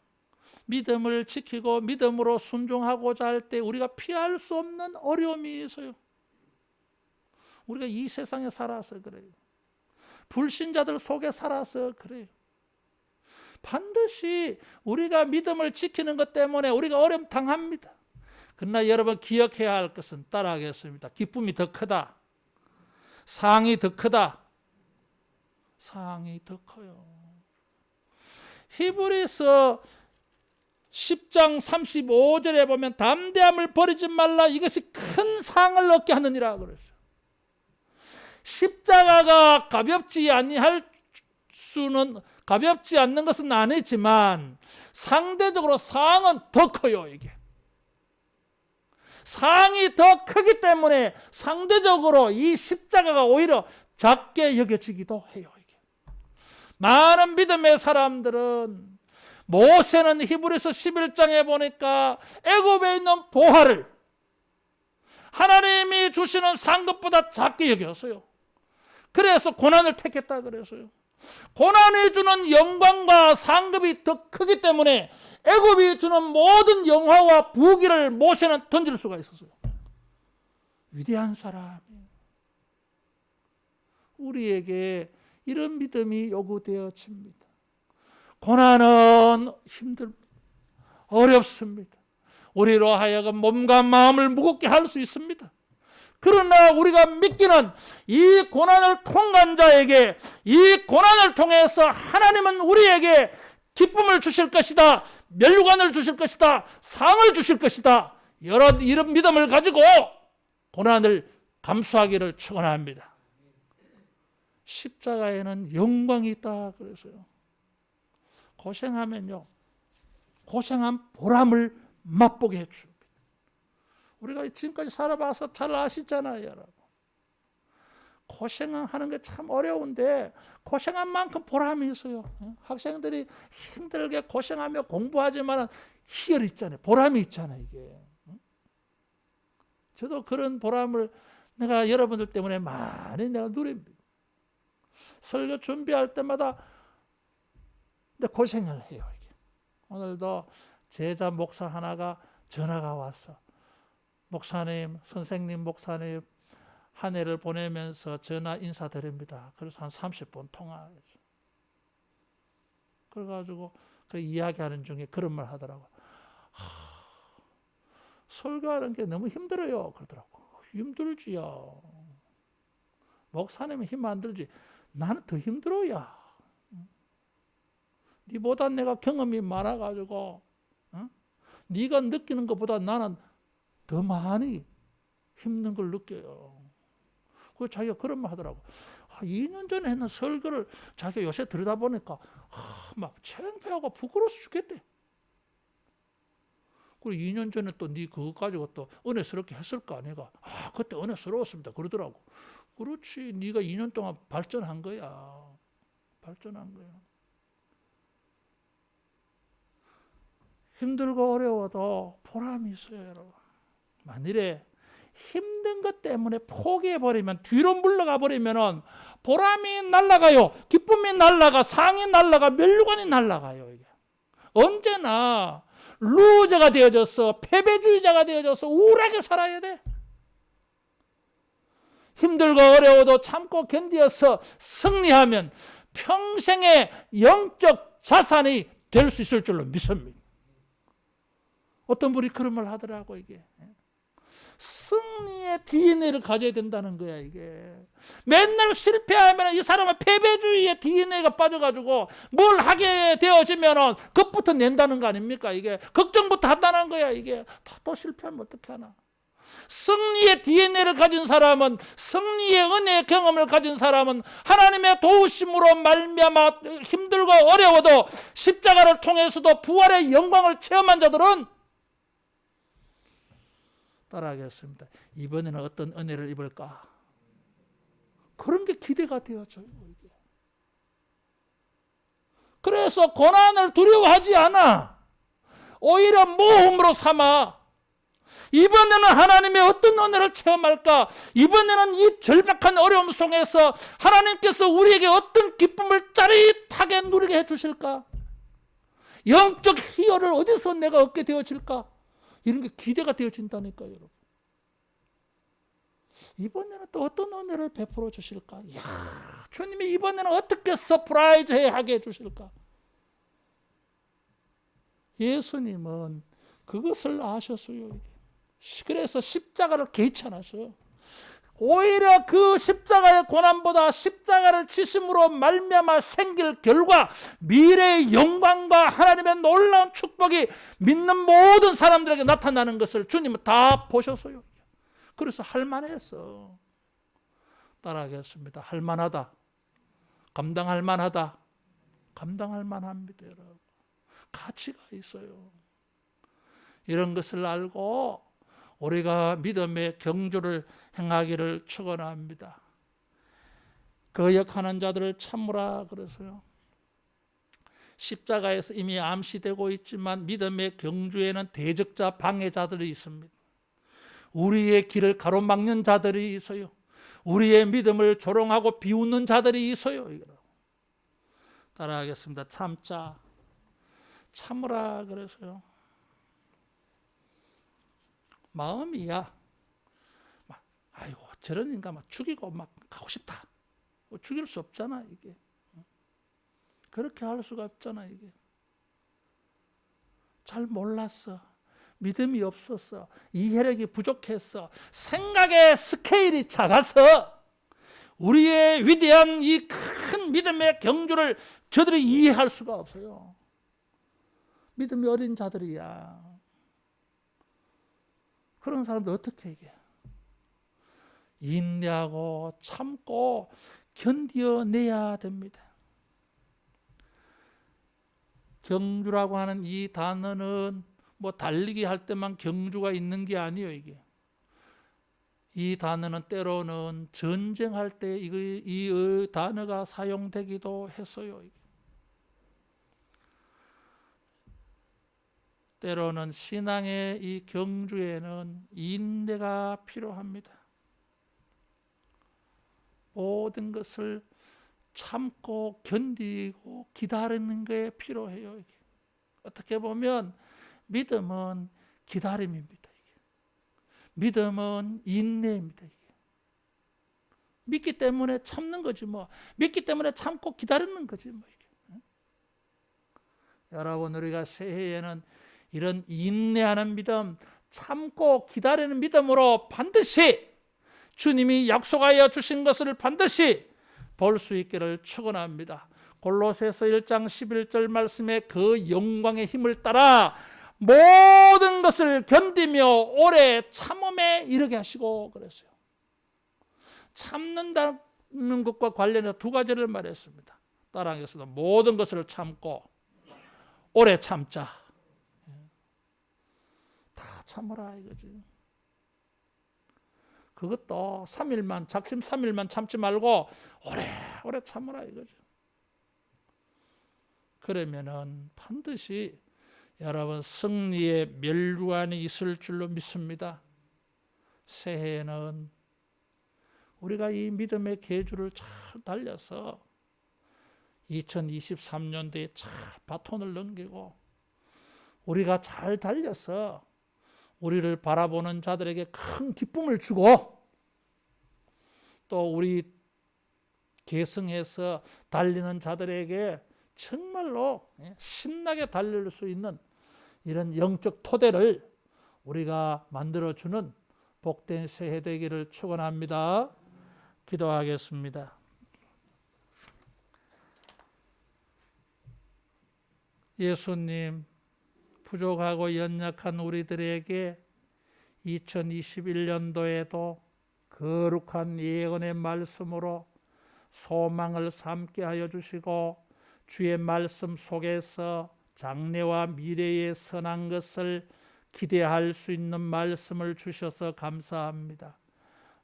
믿음을 지키고 믿음으로 순종하고자 할 때 우리가 피할 수 없는 어려움이 있어요. 우리가 이 세상에 살아서 그래요. 불신자들 속에 살아서 그래요. 반드시 우리가 믿음을 지키는 것 때문에 우리가 어려움 당합니다. 그러나 여러분 기억해야 할 것은 따라하겠습니다. 기쁨이 더 크다. 사항이 더 크다. 사항이 더 커요. 히브리서 10장 35절에 보면 담대함을 버리지 말라, 이것이 큰 상을 얻게 하느니라 그랬어요. 십자가가 가볍지 않는 것은 아니지만 상대적으로 사항은 더 커요. 이게 사항이 더 크기 때문에 상대적으로 이 십자가가 오히려 작게 여겨지기도 해요. 이게. 많은 믿음의 사람들은 모세는 히브리서 11장에 보니까 애굽에 있는 보화를 하나님이 주시는 상급보다 작게 여겼어요. 그래서 고난을 택했다 그랬어요. 고난이 주는 영광과 상급이 더 크기 때문에 애굽이 주는 모든 영화와 부귀를 모세는 던질 수가 있었어요. 위대한 사람이에요. 우리에게 이런 믿음이 요구되어집니다. 고난은 힘듭니다. 어렵습니다. 우리로 하여금 몸과 마음을 무겁게 할 수 있습니다. 그러나 우리가 믿기는 이 고난을 통과한 자에게, 이 고난을 통해서 하나님은 우리에게 기쁨을 주실 것이다, 멸류관을 주실 것이다, 상을 주실 것이다, 이런 믿음을 가지고 고난을 감수하기를 축원합니다. 십자가에는 영광이 있다 그래서요. 고생하면요, 고생한 보람을 맛보게 해줍니다. 우리가 지금까지 살아봐서 잘 아시잖아요, 여러분. 고생하는 게 참 어려운데 고생한 만큼 보람이 있어요. 학생들이 힘들게 고생하며 공부하지만 희열이 있잖아요. 보람이 있잖아요, 이게. 저도 그런 보람을 내가 여러분들 때문에 많이 내가 누립니다. 설교 준비할 때마다 고생을 해요. 이게. 오늘도 제자 목사 하나가 전화가 왔어. 목사님, 선생님, 목사님, 한 해를 보내면서 전화 인사드립니다. 그래서 한 30분 통화했어요. 그래가지고 그 이야기하는 중에 그런 말 하더라고요. 설교하는 게 너무 힘들어요. 그러더라고. 힘들지요. 목사님은 힘 안 들지. 나는 더 힘들어요. 니보다 내가 경험이 많아가지고 네가 느끼는 것보다 나는 더 많이 힘든 걸 느껴요. 그래서 자기가 그런 말 하더라고. 2년 전에 했는 설교를 자기가 요새 들여다보니까 막 창피하고 부끄러워서 죽겠대. 그리고 2년 전에 또 네 그거 가지고 또 은혜스럽게 했을 거 아니가. 그때 은혜스러웠습니다. 그러더라고. 그렇지. 네가 2년 동안 발전한 거야. 발전한 거야. 힘들고 어려워도 보람이 있어요, 여러분. 만일에 힘든 것 때문에 포기해버리면, 뒤로 물러가 버리면 보람이 날아가요. 기쁨이 날아가, 상이 날아가, 멸류관이 날아가요. 이게. 언제나 루저가 되어져서, 패배주의자가 되어져서 우울하게 살아야 돼. 힘들고 어려워도 참고 견디어서 승리하면 평생의 영적 자산이 될 수 있을 줄로 믿습니다. 어떤 분이 그런 말 하더라고. 이게 승리의 DNA를 가져야 된다는 거야. 이게 맨날 실패하면 이 사람은 패배주의의 DNA가 빠져가지고 뭘 하게 되어지면 겁부터 낸다는 거 아닙니까? 이게 걱정부터 한다는 거야. 이게 또 실패하면 어떻게 하나. 승리의 DNA를 가진 사람은, 승리의 은혜의 경험을 가진 사람은 하나님의 도우심으로 말미암아 힘들고 어려워도 십자가를 통해서도 부활의 영광을 체험한 자들은 따라하겠습니다. 이번에는 어떤 은혜를 입을까? 그런 게 기대가 되어져요. 이게. 그래서 고난을 두려워하지 않아. 오히려 모험으로 삼아. 이번에는 하나님의 어떤 은혜를 체험할까? 이번에는 이 절박한 어려움 속에서 하나님께서 우리에게 어떤 기쁨을 짜릿하게 누리게 해주실까? 영적 희열을 어디서 내가 얻게 되어질까? 이런 게 기대가 되어진다니까요, 여러분. 이번에는 또 어떤 은혜를 베풀어 주실까? 이야, 주님이 이번에는 어떻게 서프라이즈해 하게 해주실까? 예수님은 그것을 아셨어요. 그래서 십자가를 개의치 않았어요. 오히려 그 십자가의 고난보다 십자가를 지심으로 말미암아 생길 결과 미래의 영광과 하나님의 놀라운 축복이 믿는 모든 사람들에게 나타나는 것을 주님은 다 보셨어요. 그래서 할만했어. 따라하겠습니다. 할만하다. 감당할 만하다. 감당할 만합니다, 여러분. 가치가 있어요. 이런 것을 알고 우리가 믿음의 경주를 행하기를 축원합니다. 거역하는 자들을 참으라 그래서요. 십자가에서 이미 암시되고 있지만 믿음의 경주에는 대적자 방해자들이 있습니다. 우리의 길을 가로막는 자들이 있어요. 우리의 믿음을 조롱하고 비웃는 자들이 있어요. 따라하겠습니다. 참자. 참으라 그래서요. 마음이야. 아이고 저런 인간 막 죽이고 막 가고 싶다. 죽일 수 없잖아 이게. 그렇게 할 수가 없잖아 이게. 잘 몰랐어. 믿음이 없었어. 이해력이 부족했어. 생각의 스케일이 작아서 우리의 위대한 이 큰 믿음의 경주를 저들이 이해할 수가 없어요. 믿음이 어린 자들이야. 그런 사람들 어떻게 얘기해? 인내하고 참고 견뎌내야 됩니다. 경주라고 하는 이 단어는 뭐 달리기 할 때만 경주가 있는 게 아니에요. 이게 이 단어는 때로는 전쟁할 때 이 단어가 사용되기도 했어요. 때로는 신앙의 이 경주에는 인내가 필요합니다. 모든 것을 참고 견디고 기다리는 게 필요해요. 이게. 어떻게 보면 믿음은 기다림입니다. 이게. 믿음은 인내입니다. 이게. 믿기 때문에 참는 거지 뭐. 믿기 때문에 참고 기다리는 거지 뭐. 이게. 여러분 우리가 새해에는 이런 인내하는 믿음, 참고 기다리는 믿음으로 반드시 주님이 약속하여 주신 것을 반드시 볼 수 있기를 축원합니다. 골로새서 1장 11절 말씀에 그 영광의 힘을 따라 모든 것을 견디며 오래 참음에 이르게 하시고 그랬어요. 참는다는 것과 관련해서 두 가지를 말했습니다. 따라하겠습니다. 모든 것을 참고 오래 참자. 다 참으라 이거지. 그것도 3일만 작심 3일만 참지 말고 오래 참으라 이거죠. 그러면은 반드시 여러분 승리의 멸류관이 있을 줄로 믿습니다. 새해에는 우리가 이 믿음의 계주를 잘 달려서 2023년도에 잘 바톤을 넘기고 우리가 잘 달려서 우리를 바라보는 자들에게 큰 기쁨을 주고 또 우리 계승해서 달리는 자들에게 정말로 신나게 달릴 수 있는 이런 영적 토대를 우리가 만들어주는 복된 새해 되기를 축원합니다. 기도하겠습니다. 예수님, 부족하고 연약한 우리들에게 2021년도에도 거룩한 예언의 말씀으로 소망을 삼게 하여 주시고 주의 말씀 속에서 장래와 미래의 선한 것을 기대할 수 있는 말씀을 주셔서 감사합니다.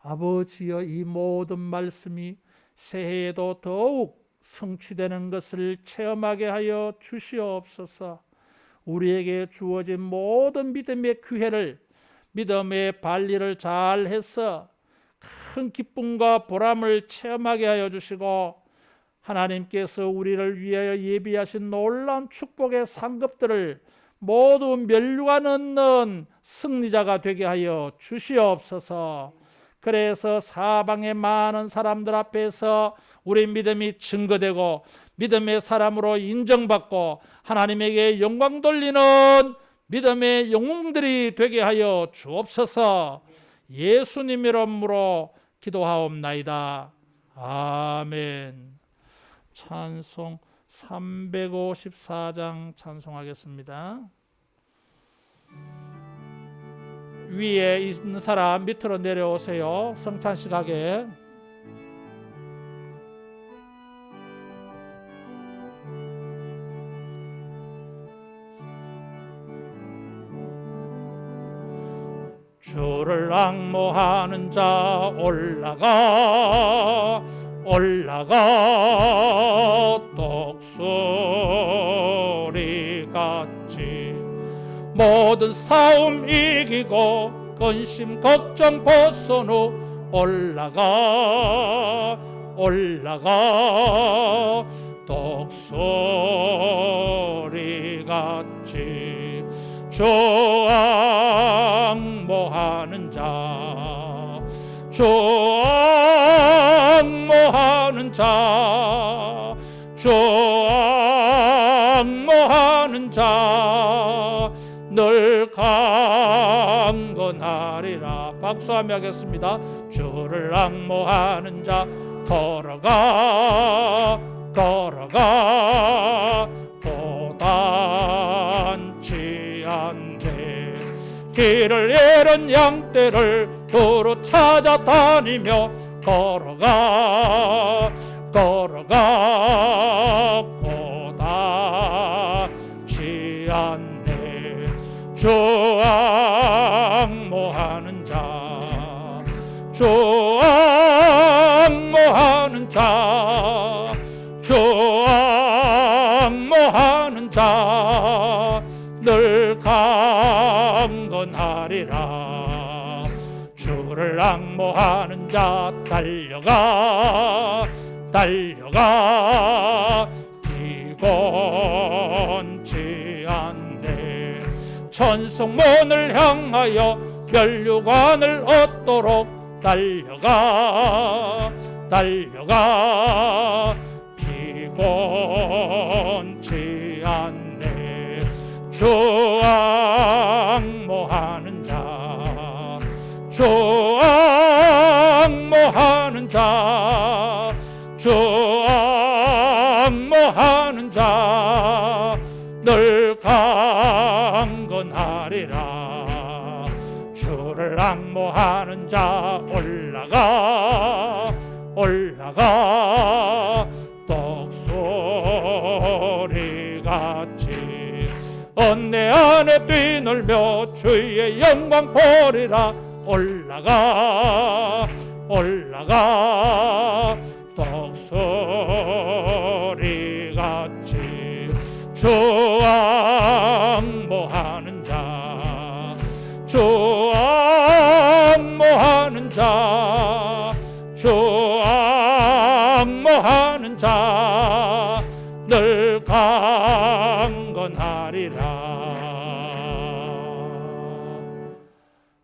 아버지여, 이 모든 말씀이 새해에도 더욱 성취되는 것을 체험하게 하여 주시옵소서. 우리에게 주어진 모든 믿음의 기회를, 믿음의 발리를 잘해서 큰 기쁨과 보람을 체험하게 하여 주시고 하나님께서 우리를 위하여 예비하신 놀라운 축복의 상급들을 모두 면류관 얻는 승리자가 되게 하여 주시옵소서. 그래서 사방의 많은 사람들 앞에서 우리 믿음이 증거되고 믿음의 사람으로 인정받고 하나님에게 영광 돌리는 믿음의 영웅들이 되게 하여 주옵소서. 예수님 이름으로 기도하옵나이다. 아멘. 찬송 354장 찬송하겠습니다. 위에 있는 사람 밑으로 내려오세요. 성찬식 하게. 주를 앙모하는 자 올라가 독수리 같이 모든 싸움 이기고 근심 걱정 벗은 후 올라가 독수리 같이 주 앙모하는 자, 주 앙모하는 자, 주 앙모하는 자 늘 강건하리라. 박수하며 하겠습니다. 주를 앙모하는 자 걸어가 고단치 않네. 길을 잃은 양떼를 두루 찾아다니며 걸어가 고단치 않네. 주 앙모하는 자, 주 앙모하는 자, 주 앙모하는 자 늘 강건하리라. 주를 앙모하는 자 달려가 피곤치 않네. 천성문을 향하여 면류관을 얻도록 달려가 피곤치 않네. 주 앙모하는 자, 주 앙모하는 자, 주 앙모하는 자 늘 강건하리라. 주를 앙모하는 자 올라가 독수리 같이 언내 안에 뛰놀며 주의 영광 보리라. 올라가 독수리 같이 주 앙모하는 자, 주 앙모하는 자, 주 앙모하는 자 늘 강건하리라.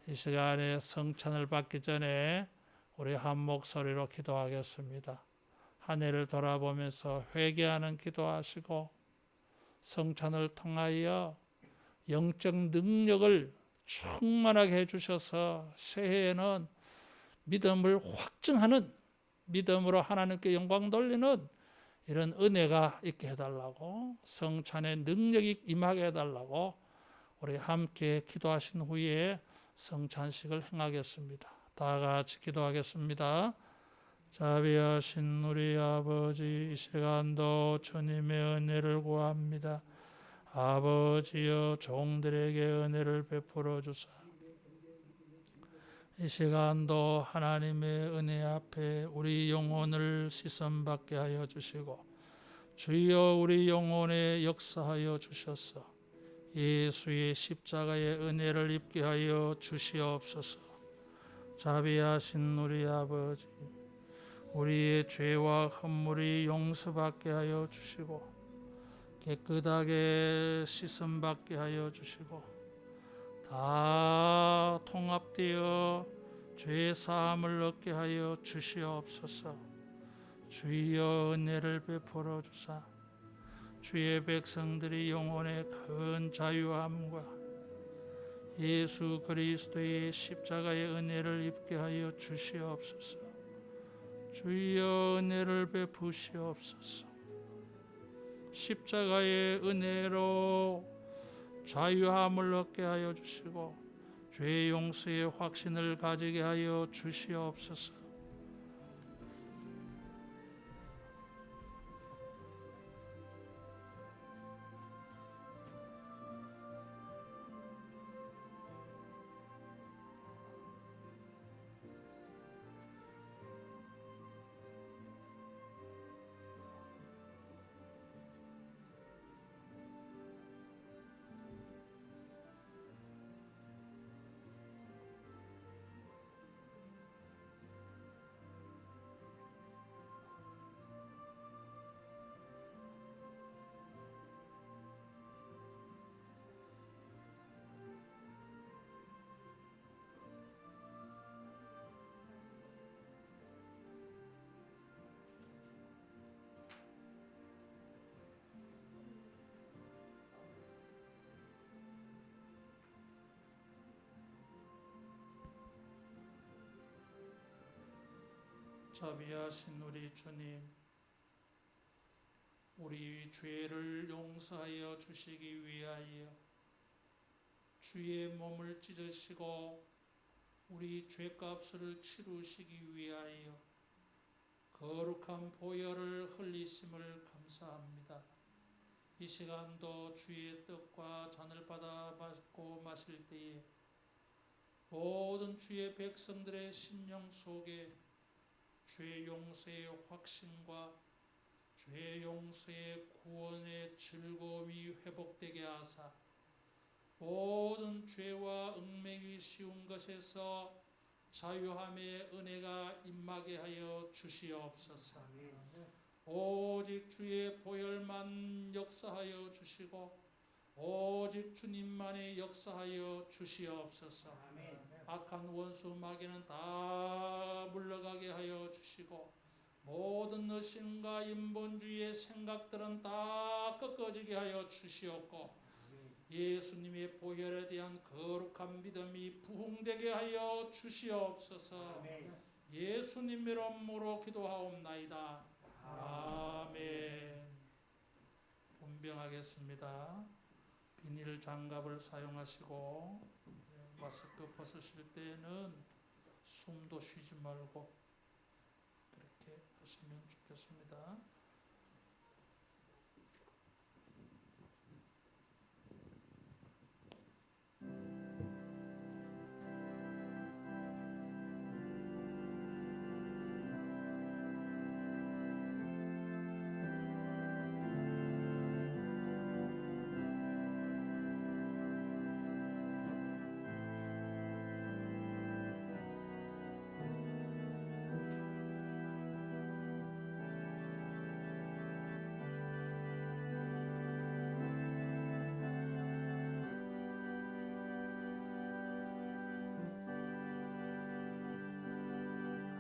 이 시간에 성찬을 받기 전에 우리 한 목소리로 기도하겠습니다. 한 해를 돌아보면서 회개하는 기도하시고 성찬을 통하여 영적 능력을 충만하게 해주셔서 새해에는 믿음을 확증하는, 믿음으로 하나님께 영광 돌리는 이런 은혜가 있게 해달라고, 성찬의 능력이 임하게 해달라고 우리 함께 기도하신 후에 성찬식을 행하겠습니다. 다 같이 기도하겠습니다. 자비하신 우리 아버지, 이 시간도 주님의 은혜를 구합니다. 아버지여, 종들에게 은혜를 베풀어 주사 이 시간도 하나님의 은혜 앞에 우리 영혼을 씻음받게 하여 주시고, 주여 우리 영혼에 역사하여 주셔서 예수의 십자가의 은혜를 입게 하여 주시옵소서. 자비하신 우리 아버지, 우리의 죄와 흠물이 용서받게 하여 주시고 깨끗하게 씻음받게 하여 주시고 다 통합되어 죄 사함을 얻게 하여 주시옵소서. 주여 은혜를 베풀어 주사 주의 백성들이 영혼의 큰 자유함과 예수 그리스도의 십자가의 은혜를 입게 하여 주시옵소서. 주여 은혜를 베푸시옵소서. 십자가의 은혜로 자유함을 얻게 하여 주시고 죄 용서의 확신을 가지게 하여 주시옵소서. 자비하신 우리 주님, 우리 죄를 용서하여 주시기 위하여 주의 몸을 찢으시고 우리 죄값을 치르시기 위하여 거룩한 보혈을 흘리심을 감사합니다. 이 시간도 주의 떡과 잔을 받아 받고 마실 때에 모든 주의 백성들의 심령 속에 죄 용서의 확신과 죄 용서의 구원의 즐거움이 회복되게 하사 모든 죄와 얽매기 쉬운 것에서 자유함의 은혜가 임하게 하여 주시옵소서. 오직 주의 보혈만 역사하여 주시고 오직 주님만이 역사하여 주시옵소서. 악한 원수 마귀는 다 물러가게 하여 주시고 모든 의심과 인본주의의 생각들은 다 꺾어지게 하여 주시옵고 예수님의 보혈에 대한 거룩한 믿음이 부흥되게 하여 주시옵소서. 예수님 이름으로 기도하옵나이다. 아멘. 분병하겠습니다. 비닐 장갑을 사용하시고 마스크 벗으실 때는 숨도 쉬지 말고 그렇게 하시면 좋겠습니다.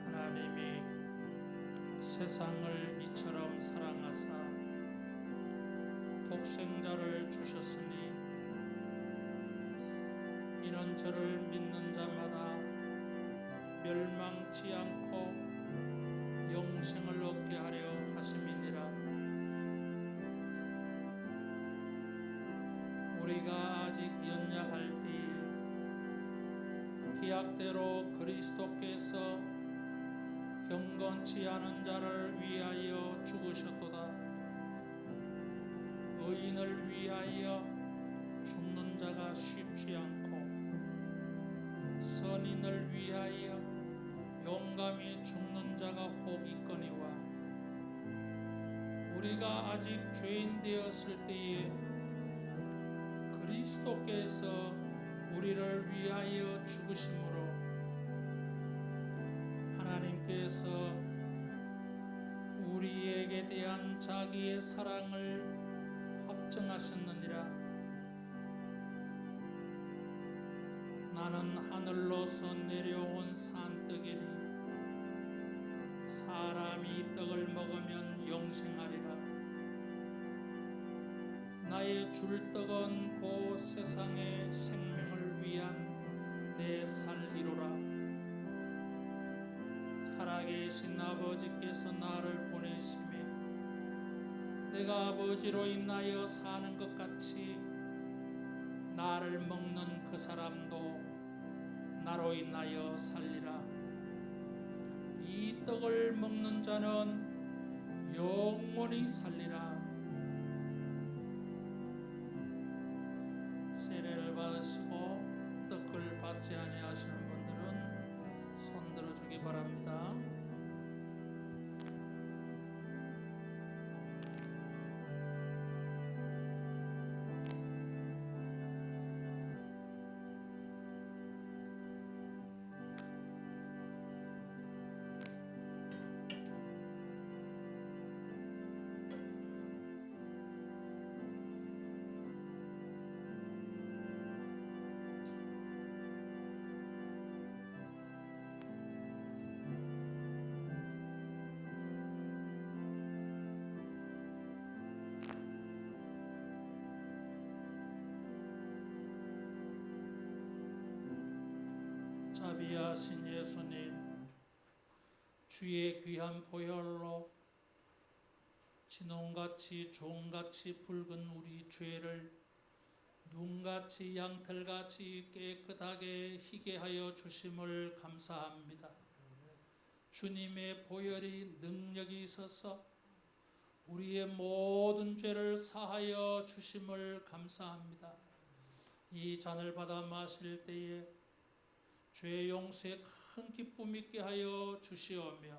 하나님이 세상을 이처럼 사랑하사 독생자를 주셨으니 이는 저를 믿는 자마다 멸망치 않고 영생을 얻게 하려 하심이니라. 우리가 아직 연약할 때에 기약대로 그리스도께서 경건치 않은 자를 위하여 죽으셨도다. 의인을 위하여 죽는 자가 쉽지 않고 선인을 위하여 용감히 죽는 자가 혹 있거니와 우리가 아직 죄인 되었을 때에 그리스도께서 우리를 위하여 죽으심으로 하나님께서 우리에게 대한 자기의 사랑을 확증하셨느니라. 나는 하늘로서 내려온 산떡이니 사람이 이 떡을 먹으면 영생하리라. 나의 줄떡은 곧 세상의 생명을 위한 내 살이로라. 살아계신 아버지께서 나를 보내심에 내가 아버지로 인하여 사는 것 같이 나를 먹는 그 사람도 나로 인하여 살리라. 이 떡을 먹는 자는 영원히 살리라. 세례를 받으시고 떡을 받지 아니하시는 분들은 손 들어주기 바랍니다. 자비하신 예수님, 주의 귀한 보혈로 진홍같이 종같이 붉은 우리 죄를 눈같이 양털같이 깨끗하게 희게 하여 주심을 감사합니다. 주님의 보혈이 능력이 있어서 우리의 모든 죄를 사하여 주심을 감사합니다. 이 잔을 받아 마실 때에 죄 용서에 큰 기쁨 있게 하여 주시오며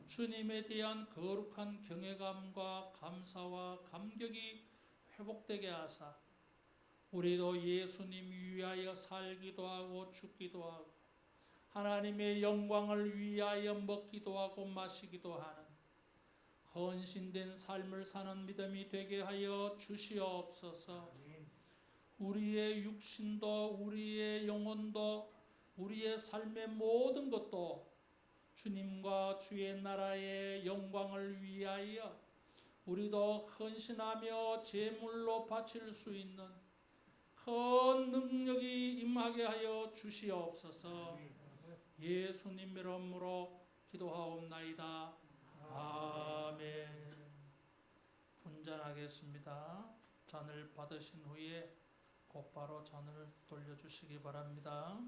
주님에 대한 거룩한 경외감과 감사와 감격이 회복되게 하사 우리도 예수님 위하여 살기도 하고 죽기도 하고 하나님의 영광을 위하여 먹기도 하고 마시기도 하는 헌신된 삶을 사는 믿음이 되게 하여 주시옵소서. 우리의 육신도 우리의 영혼도 우리의 삶의 모든 것도 주님과 주의 나라의 영광을 위하여 우리도 헌신하며 제물로 바칠 수 있는 큰 능력이 임하게 하여 주시옵소서. 예수님 이름으로 기도하옵나이다. 아멘. 분잔하겠습니다. 잔을 받으신 후에 곧바로 잔을 돌려주시기 바랍니다.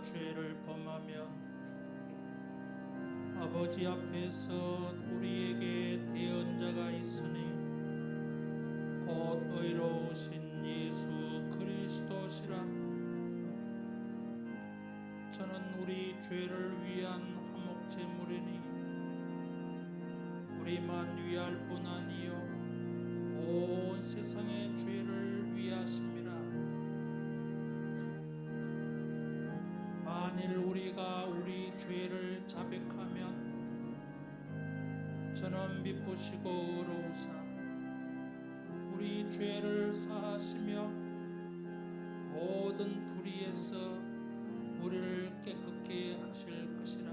죄를 범하면 아버지 앞에서 우리에게 대언자가 있으니 곧 의로우신 예수 그리스도시라. 저는 우리 죄를 위한 화목제물이니 우리만 위할 뿐 아니요 온 세상의 죄를 위하심이라. 만일 우리가 우리 죄를 자백하면 저는 미쁘시고 의로우사 우리 죄를 사하시며 모든 불의에서 우리를 깨끗게 하실 것이라.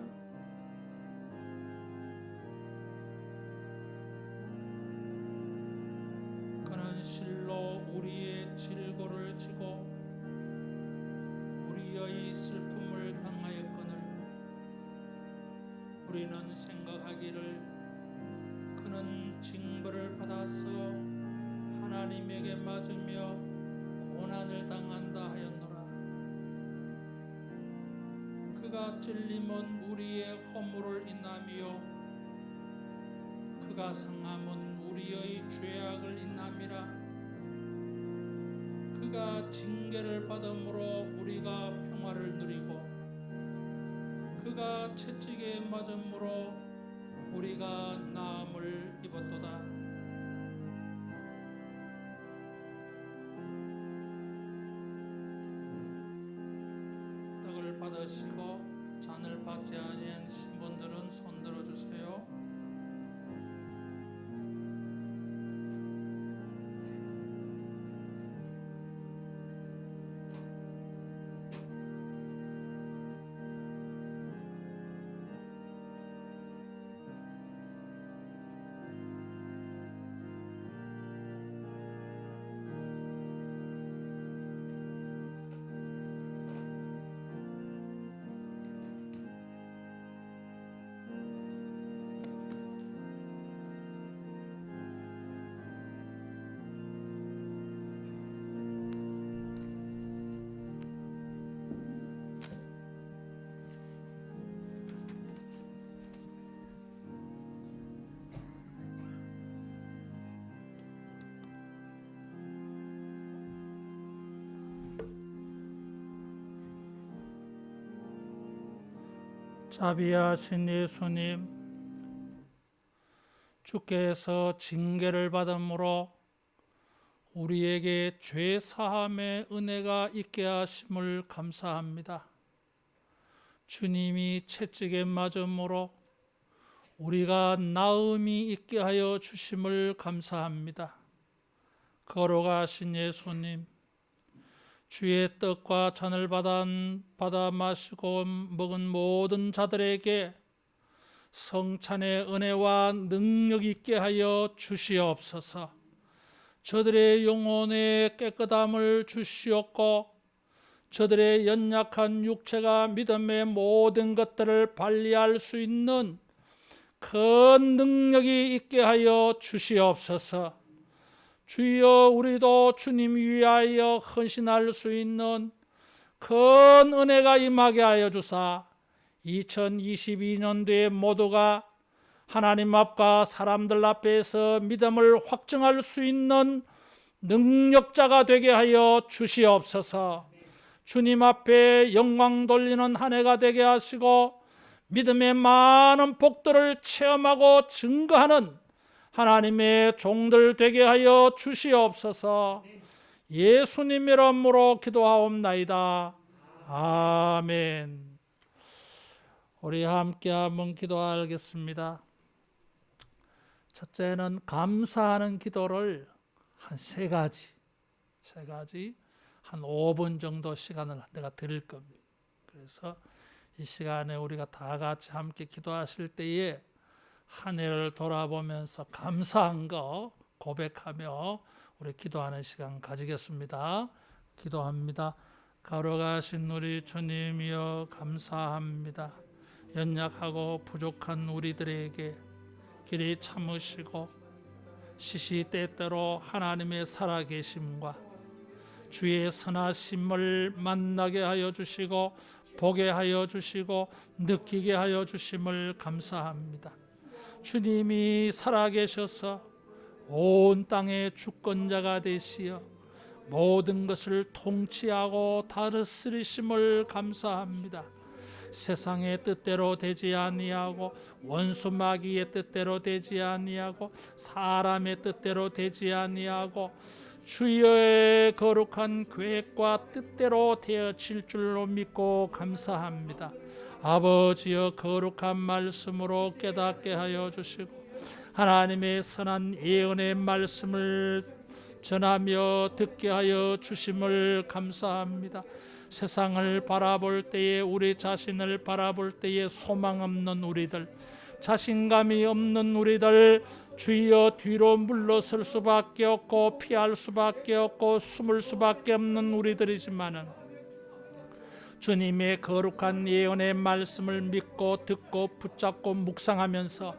그는 실로 우리의 질고를 지고 우리의 슬픔을 당하였거늘 우리는 생각하기를 그는 징벌을 받아서 하나님에게 맞으며 고난을 당한다 하였노라. 그가 찔림은 우리의 허물을 인하며 그가 상함은 우리의 죄악을 인함이라. 그가 징계를 받음으로 우리가 평화를 누리고 그가 채찍에 맞음으로 우리가 나음을 입었도다. 떡을 받으시고 잔을 받지 아니한 신분들은 손 들어주세요. 자비하신 예수님, 주께서 징계를 받음으로 우리에게 죄 사함의 은혜가 있게 하심을 감사합니다. 주님이 채찍에 맞음으로 우리가 나음이 있게 하여 주심을 감사합니다. 걸어가신 예수님, 주의 떡과 잔을 받아 마시고 먹은 모든 자들에게 성찬의 은혜와 능력 있게 하여 주시옵소서. 저들의 영혼에 깨끗함을 주시옵고 저들의 연약한 육체가 믿음의 모든 것들을 발휘할 수 있는 큰 능력이 있게 하여 주시옵소서. 주여, 우리도 주님 위하여 헌신할 수 있는 큰 은혜가 임하게 하여 주사 2022년도에 모두가 하나님 앞과 사람들 앞에서 믿음을 확증할 수 있는 능력자가 되게 하여 주시옵소서. 주님 앞에 영광 돌리는 한 해가 되게 하시고 믿음의 많은 복들을 체험하고 증거하는 하나님의 종들 되게 하여 주시옵소서. 예수님 이름으로 기도하옵나이다. 아멘. 우리 함께 한번 기도하겠습니다. 첫째는 감사하는 기도를 한 세 가지 한 5분 정도 시간을 내가 드릴 겁니다. 그래서 이 시간에 우리가 다 같이 함께 기도하실 때에 한 해를 돌아보면서 감사한 거 고백하며 우리 기도하는 시간 가지겠습니다. 기도합니다. 걸어가신 우리 주님이여 감사합니다. 연약하고 부족한 우리들에게 길이 참으시고 시시때때로 하나님의 살아계심과 주의 선하심을 만나게 하여 주시고 보게 하여 주시고 느끼게 하여 주심을 감사합니다. 주님이 살아계셔서 온 땅의 주권자가 되시어 모든 것을 통치하고 다스리심을 감사합니다. 세상의 뜻대로 되지 아니하고 원수 마귀의 뜻대로 되지 아니하고 사람의 뜻대로 되지 아니하고 주의 거룩한 계획과 뜻대로 되어질 줄로 믿고 감사합니다. 아버지여, 거룩한 말씀으로 깨닫게 하여 주시고 하나님의 선한 예언의 말씀을 전하며 듣게 하여 주심을 감사합니다. 세상을 바라볼 때에, 우리 자신을 바라볼 때에 소망 없는 우리들, 자신감이 없는 우리들, 주여 뒤로 물러설 수밖에 없고 피할 수밖에 없고 숨을 수밖에 없는 우리들이지만은 주님의 거룩한 예언의 말씀을 믿고 듣고 붙잡고 묵상하면서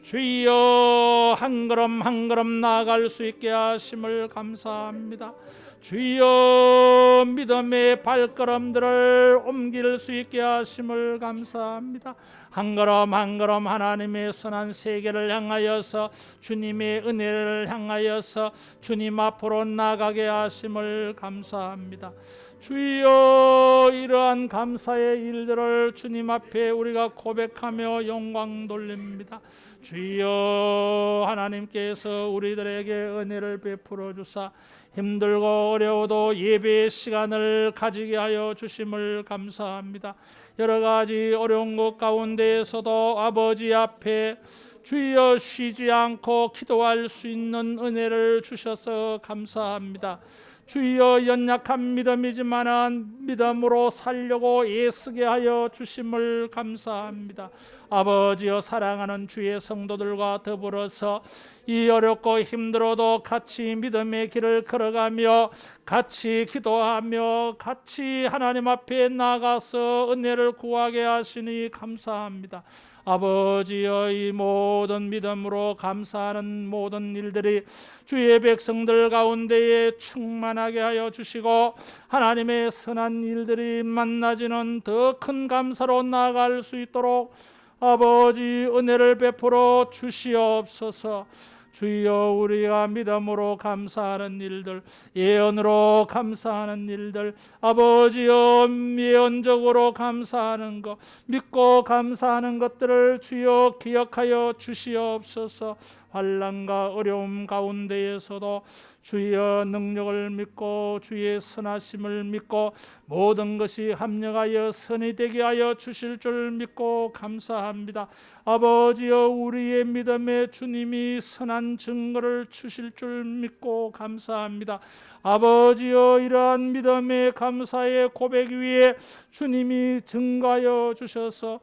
주여 한 걸음 한 걸음 나아갈 수 있게 하심을 감사합니다. 주여 믿음의 발걸음들을 옮길 수 있게 하심을 감사합니다. 한 걸음 한 걸음 하나님의 선한 세계를 향하여서 주님의 은혜를 향하여서 주님 앞으로 나가게 하심을 감사합니다. 주여 이러한 감사의 일들을 주님 앞에 우리가 고백하며 영광 돌립니다. 주여 하나님께서 우리들에게 은혜를 베풀어 주사 힘들고 어려워도 예배의 시간을 가지게 하여 주심을 감사합니다. 여러 가지 어려운 것 가운데에서도 아버지 앞에 주여 쉬지 않고 기도할 수 있는 은혜를 주셔서 감사합니다. 주여 연약한 믿음이지만 믿음으로 살려고 애쓰게 하여 주심을 감사합니다. 아버지여, 사랑하는 주의 성도들과 더불어서 이 어렵고 힘들어도 같이 믿음의 길을 걸어가며 같이 기도하며 같이 하나님 앞에 나가서 은혜를 구하게 하시니 감사합니다. 아버지여, 이 모든 믿음으로 감사하는 모든 일들이 주의 백성들 가운데에 충만하게 하여 주시고 하나님의 선한 일들이 만나지는 더 큰 감사로 나아갈 수 있도록 아버지 은혜를 베풀어 주시옵소서. 주여 우리가 믿음으로 감사하는 일들, 예언으로 감사하는 일들, 아버지여 예언적으로 감사하는 것, 믿고 감사하는 것들을 주여 기억하여 주시옵소서. 환난과 어려움 가운데에서도 주의 능력을 믿고 주의 선하심을 믿고 모든 것이 합력하여 선이 되게 하여 주실 줄 믿고 감사합니다. 아버지여, 우리의 믿음에 주님이 선한 증거를 주실 줄 믿고 감사합니다. 아버지여, 이러한 믿음의 감사의 고백 위에 주님이 증거하여 주셔서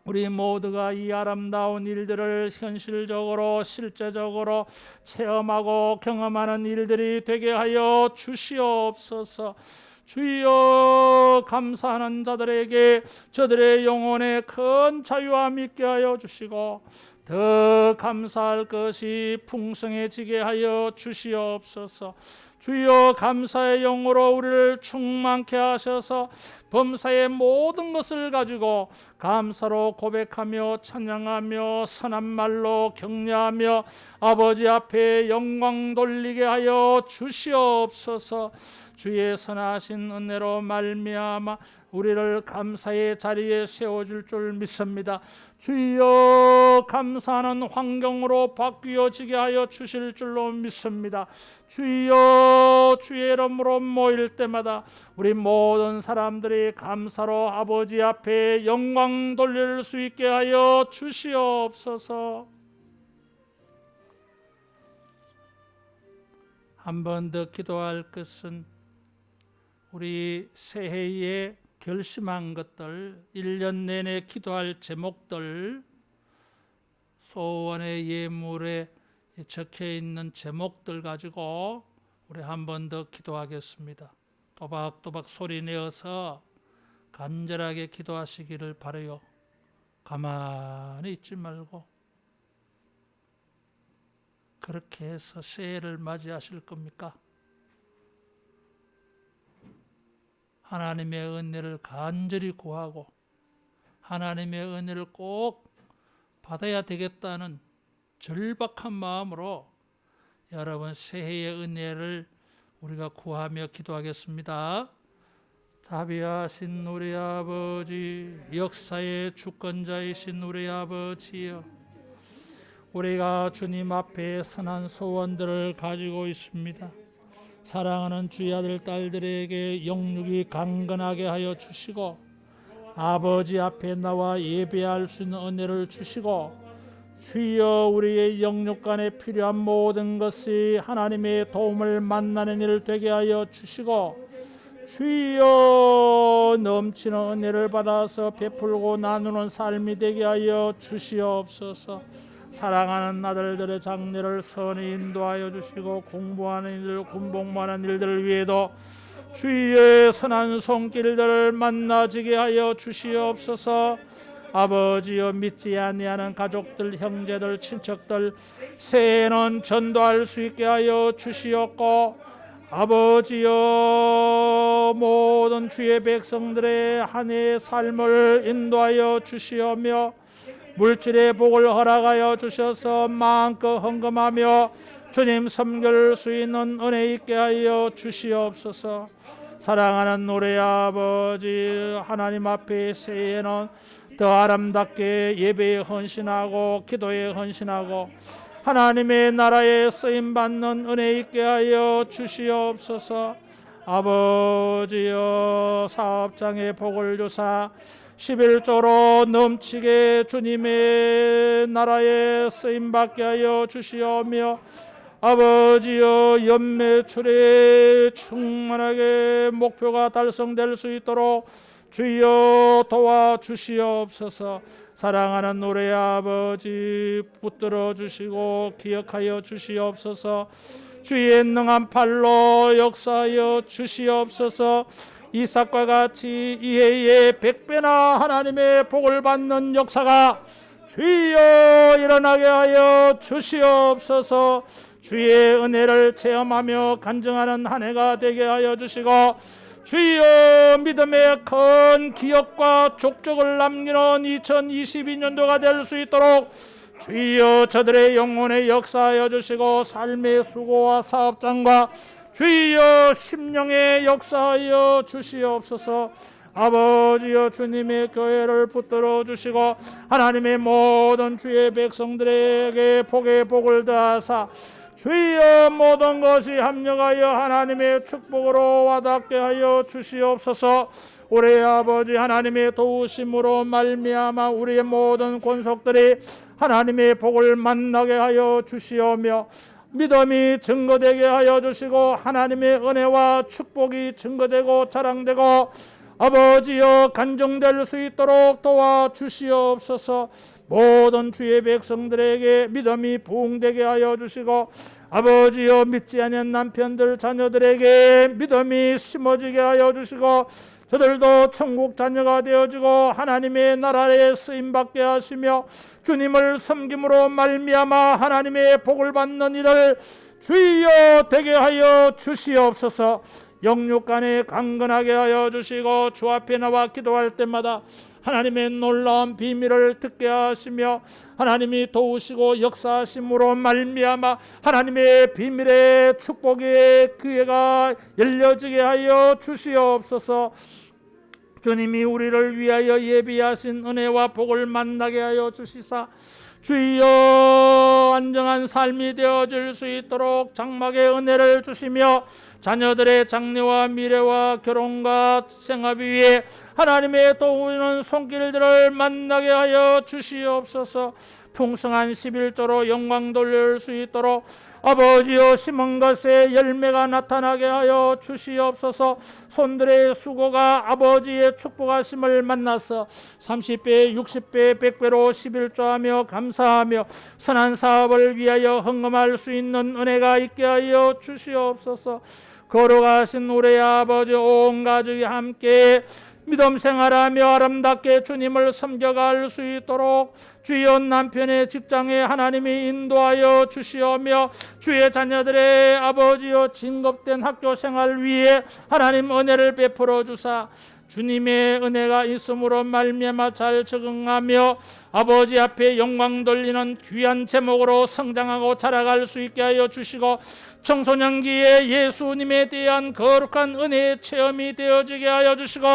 우리 모두가 이 아름다운 일들을 현실적으로 실제적으로 체험하고 경험하는 일들이 되게 하여 주시옵소서. 주여 감사하는 자들에게 저들의 영혼에 큰 자유함 있게 하여 주시고 더 감사할 것이 풍성해지게 하여 주시옵소서. 주여 감사의 영으로 우리를 충만케 하셔서 범사의 모든 것을 가지고 감사로 고백하며 찬양하며 선한 말로 격려하며 아버지 앞에 영광 돌리게 하여 주시옵소서. 주의 선하신 은혜로 말미암아 우리를 감사의 자리에 세워줄 줄 믿습니다. 주여 감사하는 환경으로 바뀌어지게 하여 주실 줄로 믿습니다. 주여 주의 이름으로 모일 때마다 우리 모든 사람들이 감사로 아버지 앞에 영광 돌릴 수 있게 하여 주시옵소서. 한 번 더 기도할 것은 우리 새해에 결심한 것들, 1년 내내 기도할 제목들, 소원의 예물에 적혀 있는 제목들 가지고 우리 한 번 더 기도하겠습니다. 또박또박 소리 내어서 간절하게 기도하시기를 바라요. 가만히 있지 말고 그렇게 해서 새해를 맞이하실 겁니까? 하나님의 은혜를 간절히 구하고 하나님의 은혜를 꼭 받아야 되겠다는 절박한 마음으로 여러분 새해의 은혜를 우리가 구하며 기도하겠습니다. 자비하신 우리 아버지, 역사의 주권자이신 우리 아버지여, 우리가 주님 앞에 선한 소원들을 가지고 있습니다. 사랑하는 주의 아들 딸들에게 영육이 강건하게 하여 주시고 아버지 앞에 나와 예배할 수 있는 은혜를 주시고 주여 우리의 영육 간에 필요한 모든 것이 하나님의 도움을 만나는 일 되게 하여 주시고 주여 넘치는 은혜를 받아서 베풀고 나누는 삶이 되게 하여 주시옵소서. 사랑하는 아들들의 장래를 선히 인도하여 주시고 공부하는 일들, 군복무하는 일들을 위해도 주의 선한 손길들을 만나지게 하여 주시옵소서. 아버지여 믿지 아니하는 가족들, 형제들, 친척들 새해는 전도할 수 있게 하여 주시옵고 아버지여 모든 주의 백성들의 한 해의 삶을 인도하여 주시오며 물질의 복을 허락하여 주셔서 마음껏 헌금하며 주님 섬길 수 있는 은혜 있게 하여 주시옵소서. 사랑하는 우리 아버지 하나님 앞에 새해에는 더 아름답게 예배에 헌신하고 기도에 헌신하고 하나님의 나라에 쓰임받는 은혜 있게 하여 주시옵소서. 아버지여 사업장에 복을 주사 11조로 넘치게 주님의 나라에 쓰임받게 하여 주시오며 아버지여 연매출에 충만하게 목표가 달성될 수 있도록 주여 도와주시옵소서. 사랑하는 우리 아버지 붙들어 주시고 기억하여 주시옵소서. 주의 능한 팔로 역사하여 주시옵소서. 이삭과 같이 이해의 100배나 하나님의 복을 받는 역사가 주여 일어나게 하여 주시옵소서. 주의 은혜를 체험하며 간증하는 한 해가 되게 하여 주시고 주여 믿음의 큰 기억과 족적을 남기는 2022년도가 될 수 있도록 주여 저들의 영혼에 역사하여 주시고 삶의 수고와 사업장과 주여 심령에 역사하여 주시옵소서. 아버지여 주님의 교회를 붙들어 주시고 하나님의 모든 주의 백성들에게 복의 복을 더하사 주여 모든 것이 합력하여 하나님의 축복으로 와닿게 하여 주시옵소서. 우리 아버지 하나님의 도우심으로 말미암아 우리의 모든 권속들이 하나님의 복을 만나게 하여 주시오며 믿음이 증거되게 하여 주시고 하나님의 은혜와 축복이 증거되고 자랑되고 아버지여 간증될 수 있도록 도와주시옵소서. 모든 주의 백성들에게 믿음이 부흥되게 하여 주시고 아버지여 믿지 않는 남편들 자녀들에게 믿음이 심어지게 하여 주시고 저들도 천국 자녀가 되어지고 하나님의 나라에 쓰임받게 하시며 주님을 섬김으로 말미암아 하나님의 복을 받는 이들 주여 되게 하여 주시옵소서. 영육간에 강건하게 하여 주시고 주 앞에 나와 기도할 때마다 하나님의 놀라운 비밀을 듣게 하시며 하나님이 도우시고 역사하심으로 말미암아 하나님의 비밀의 축복의 기회가 열려지게 하여 주시옵소서. 주님이 우리를 위하여 예비하신 은혜와 복을 만나게 하여 주시사 주여 안정한 삶이 되어질 수 있도록 장막의 은혜를 주시며 자녀들의 장래와 미래와 결혼과 생활 위에 하나님의 도우는 손길들을 만나게 하여 주시옵소서. 풍성한 11조로 영광 돌릴 수 있도록 아버지여 심은 것에 열매가 나타나게 하여 주시옵소서. 손들의 수고가 아버지의 축복하심을 만나서 30배, 60배, 100배로 11조하며 감사하며 선한 사업을 위하여 헌금할 수 있는 은혜가 있게 하여 주시옵소서. 걸어가신 우리 아버지 온 가족이 함께 믿음 생활하며 아름답게 주님을 섬겨갈 수 있도록 주여 남편의 직장에 하나님이 인도하여 주시오며 주의 자녀들의 아버지여 징겁된 학교 생활 위에 하나님 은혜를 베풀어 주사 주님의 은혜가 있음으로 말미암아 잘 적응하며 아버지 앞에 영광 돌리는 귀한 제목으로 성장하고 자라갈 수 있게 하여 주시고 청소년기에 예수님에 대한 거룩한 은혜의 체험이 되어지게 하여 주시고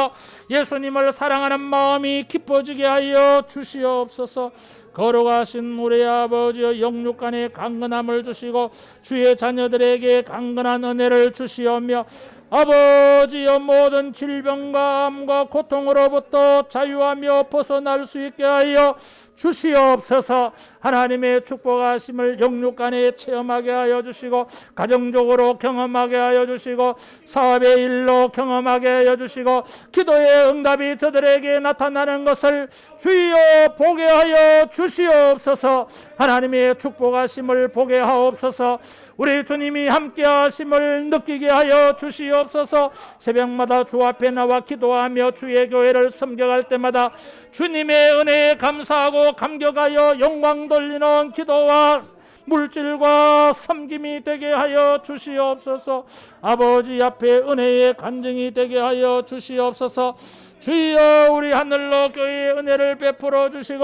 예수님을 사랑하는 마음이 깊어지게 하여 주시옵소서. 거룩하신 우리 아버지여 영육간의 강건함을 주시고 주의 자녀들에게 강건한 은혜를 주시오며 아버지여 모든 질병과 암과 고통으로부터 자유하며 벗어날 수 있게 하여 주시옵소서. 하나님의 축복하심을 영육간에 체험하게 하여 주시고 가정적으로 경험하게 하여 주시고 사업의 일로 경험하게 하여 주시고 기도의 응답이 저들에게 나타나는 것을 주여 보게 하여 주시옵소서. 하나님의 축복하심을 보게 하옵소서. 우리 주님이 함께 하심을 느끼게 하여 주시옵소서. 새벽마다 주 앞에 나와 기도하며 주의 교회를 섬겨갈 때마다 주님의 은혜에 감사하고 감격하여 영광 돌리는 기도와 물질과 섬김이 되게 하여 주시옵소서. 아버지 앞에 은혜의 간증이 되게 하여 주시옵소서. 주여 우리 하늘로 교회의 은혜를 베풀어 주시고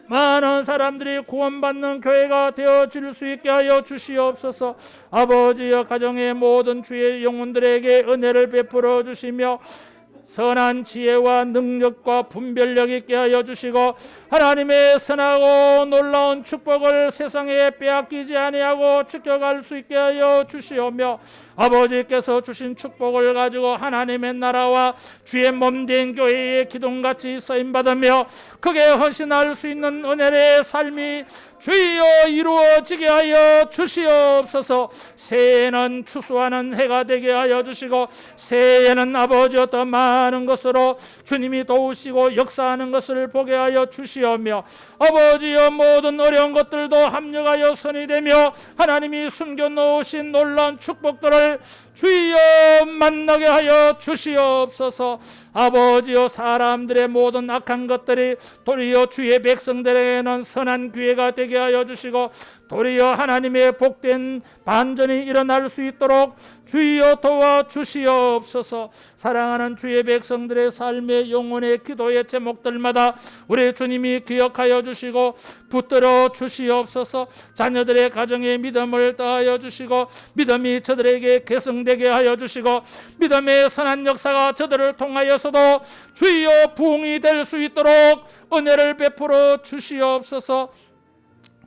많은 사람들이 구원받는 교회가 되어질 수 있게 하여 주시옵소서. 아버지여 가정의 모든 주의 영혼들에게 은혜를 베풀어 주시며 선한 지혜와 능력과 분별력 있게 하여 주시고 하나님의 선하고 놀라운 축복을 세상에 빼앗기지 아니하고 지켜갈 수 있게 하여 주시오며 아버지께서 주신 축복을 가지고 하나님의 나라와 주의 몸된 교회의 기둥같이 쓰임받으며 크게 헌신할 수 있는 은혜의 삶이 주여 이루어지게 하여 주시옵소서. 새해는 추수하는 해가 되게 하여 주시고 새해에는 아버지여 더 많은 것으로 주님이 도우시고 역사하는 것을 보게 하여 주시오며 아버지여 모든 어려운 것들도 합력하여 선이 되며 하나님이 숨겨놓으신 놀라운 축복들을 주여 만나게 하여 주시옵소서. 아버지여 사람들의 모든 악한 것들이 도리어 주의 백성들에게는 선한 기회가 되게 하여 주시고 도리어 하나님의 복된 반전이 일어날 수 있도록 주여 도와주시옵소서. 사랑하는 주의 백성들의 삶의 영혼의 기도의 제목들마다 우리 주님이 기억하여 주시고 붙들어 주시옵소서. 자녀들의 가정에 믿음을 더하여 주시고 믿음이 저들에게 계승되게 하여 주시고 믿음의 선한 역사가 저들을 통하여서도 주여 부흥이 될 수 있도록 은혜를 베풀어 주시옵소서.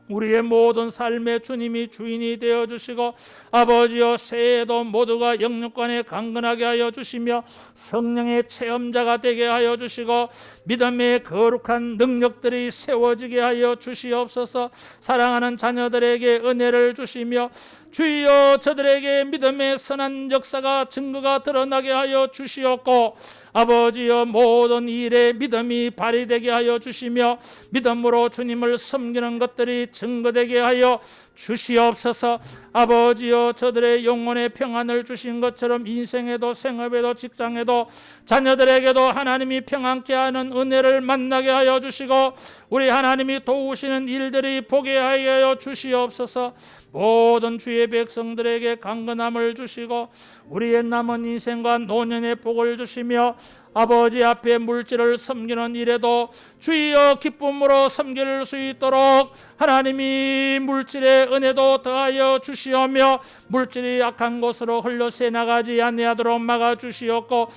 우리의 모든 삶의 주님이 주인이 되어 주시고 아버지여 새해에도 모두가 영육간에 강건하게 하여 주시며 성령의 체험자가 되게 하여 주시고 믿음의 거룩한 능력들이 세워지게 하여 주시옵소서. 사랑하는 자녀들에게 은혜를 주시며 주여 저들에게 믿음의 선한 역사가 증거가 드러나게 하여 주시옵고 아버지여 모든 일에 믿음이 발휘되게 하여 주시며 믿음으로 주님을 섬기는 것들이 증거되게 하여 주시옵소서. 아버지여 저들의 영혼의 평안을 주신 것처럼 인생에도 생업에도 직장에도 자녀들에게도 하나님이 평안케 하는 은혜를 만나게 하여 주시고 우리 하나님이 도우시는 일들이 보게 하여 주시옵소서. 모든 주의 백성들에게 강건함을 주시고 우리의 남은 인생과 노년의 복을 주시며 아버지 앞에 물질을 섬기는 일에도 주여 기쁨으로 섬길 수 있도록 하나님이 물질의 은혜도 더하여 주시오며 물질이 악한 곳으로 흘러 새나가지 아니하도록 막아주시옵고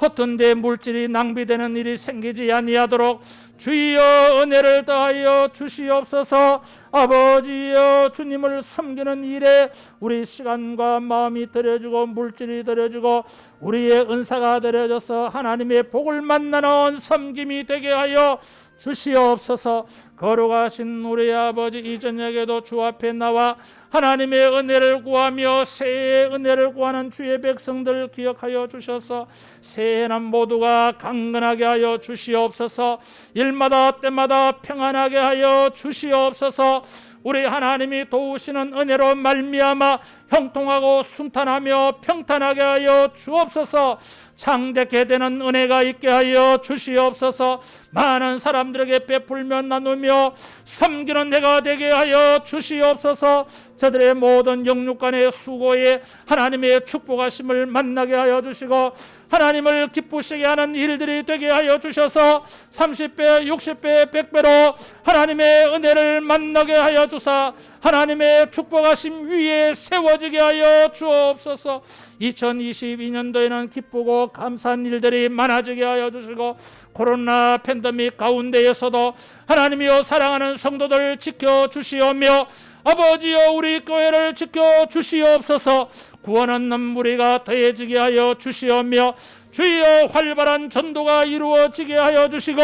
허튼 데 물질이 낭비되는 일이 생기지 아니하도록 주여 은혜를 더하여 주시옵소서. 아버지여 주님을 섬기는 일에 우리 시간과 마음이 들여주고 물질이 들여주고 우리의 은사가 들여져서 하나님의 복을 만나는 섬김이 되게 하여 주시옵소서. 거룩하신 우리 아버지 이 저녁에도 주 앞에 나와 하나님의 은혜를 구하며 새해의 은혜를 구하는 주의 백성들 기억하여 주셔서 새해는 모두가 강건하게 하여 주시옵소서. 일마다 때마다 평안하게 하여 주시옵소서. 우리 하나님이 도우시는 은혜로 말미암아 형통하고 순탄하며 평탄하게 하여 주옵소서. 창대케 되는 은혜가 있게 하여 주시옵소서. 많은 사람들에게 베풀며 나누며 섬기는 해가 되게 하여 주시옵소서. 저들의 모든 영육간의 수고에 하나님의 축복하심을 만나게 하여 주시고 하나님을 기쁘시게 하는 일들이 되게 하여 주셔서 30배, 60배, 100배로 하나님의 은혜를 만나게 하여 주사 하나님의 축복하심 위에 세워지게 하여 주옵소서. 2022년도에는 기쁘고 감사한 일들이 많아지게 하여 주시고 코로나 팬데믹 가운데에서도 하나님이여 사랑하는 성도들 지켜주시오며 아버지여 우리 교회를 지켜주시옵소서. 구원 얻는 무리가 더해지게 하여 주시오며 주여 활발한 전도가 이루어지게 하여 주시고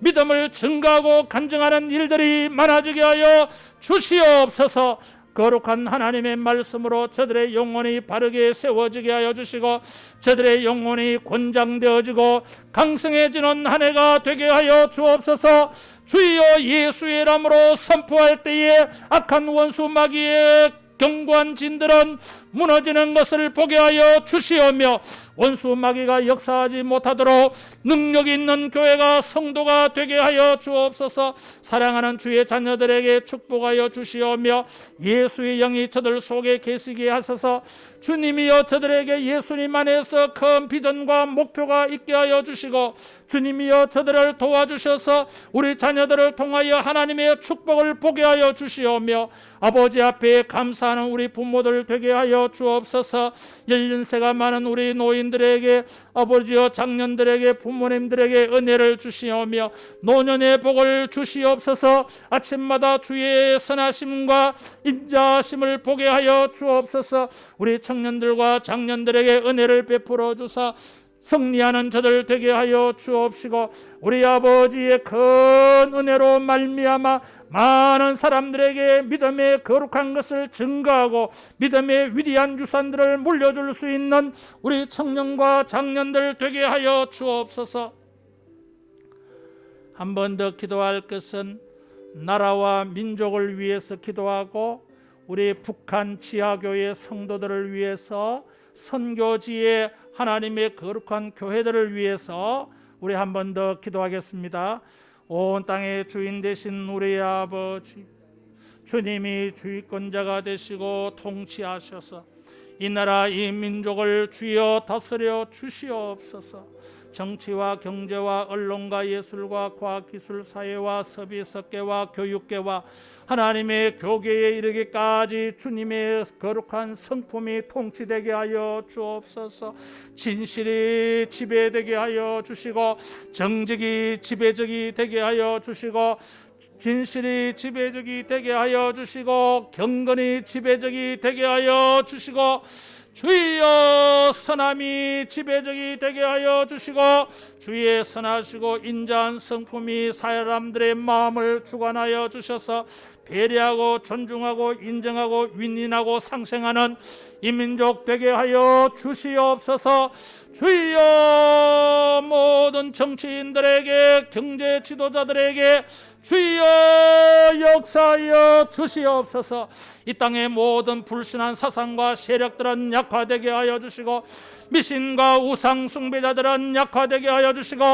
믿음을 증가하고 간증하는 일들이 많아지게 하여 주시옵소서. 거룩한 하나님의 말씀으로 저들의 영혼이 바르게 세워지게 하여 주시고 저들의 영혼이 권장되어지고 강성해지는 한 해가 되게 하여 주옵소서. 주여 예수의 이름으로 선포할 때에 악한 원수 마귀의 견고한 진들은 무너지는 것을 보게 하여 주시오며 원수 마귀가 역사하지 못하도록 능력 있는 교회가 성도가 되게 하여 주옵소서. 사랑하는 주의 자녀들에게 축복하여 주시오며 예수의 영이 저들 속에 계시게 하소서. 주님이여 저들에게 예수님 안에서 큰 비전과 목표가 있게 하여 주시고 주님이여 저들을 도와주셔서 우리 자녀들을 통하여 하나님의 축복을 보게 하여 주시오며 아버지 앞에 감사하는 우리 부모들 되게 하여 주옵소서. 연륜세가 많은 우리 노인들에게 아버지여 장년들에게 부모님들에게 은혜를 주시오며 노년의 복을 주시옵소서. 아침마다 주의 선하심과 인자하심을 보게 하여 주옵소서. 우리 청년들과 장년들에게 은혜를 베풀어 주사 승리하는 저들 되게 하여 주옵시고 우리 아버지의 큰 은혜로 말미암아 많은 사람들에게 믿음의 거룩한 것을 증거하고 믿음의 위대한 유산들을 물려줄 수 있는 우리 청년과 장년들 되게 하여 주옵소서. 한 번 더 기도할 것은 나라와 민족을 위해서 기도하고 우리 북한 지하교회 성도들을 위해서 선교지의 하나님의 거룩한 교회들을 위해서 우리 한 번 더 기도하겠습니다. 온 땅의 주인 되신 우리 아버지 주님이 주권자가 되시고 통치하셔서 이 나라 이 민족을 주여 다스려 주시옵소서. 정치와 경제와 언론과 예술과 과학기술 사회와 서비스계와 교육계와 하나님의 교계에 이르기까지 주님의 거룩한 성품이 통치되게 하여 주옵소서. 진실이 지배되게 하여 주시고 정직이 지배적이 되게 하여 주시고 진실이 지배적이 되게 하여 주시고 경건이 지배적이 되게 하여 주시고 주여 선함이 지배적이 되게 하여 주시고 주의 선하시고 인자한 성품이 사람들의 마음을 주관하여 주셔서 배려하고 존중하고 인정하고 윈윈하고 상생하는 이 민족 되게 하여 주시옵소서. 주여 모든 정치인들에게 경제 지도자들에게 주여 역사하여 주시옵소서. 이 땅의 모든 불신한 사상과 세력들은 약화되게 하여 주시고 미신과 우상 숭배자들은 약화되게 하여 주시고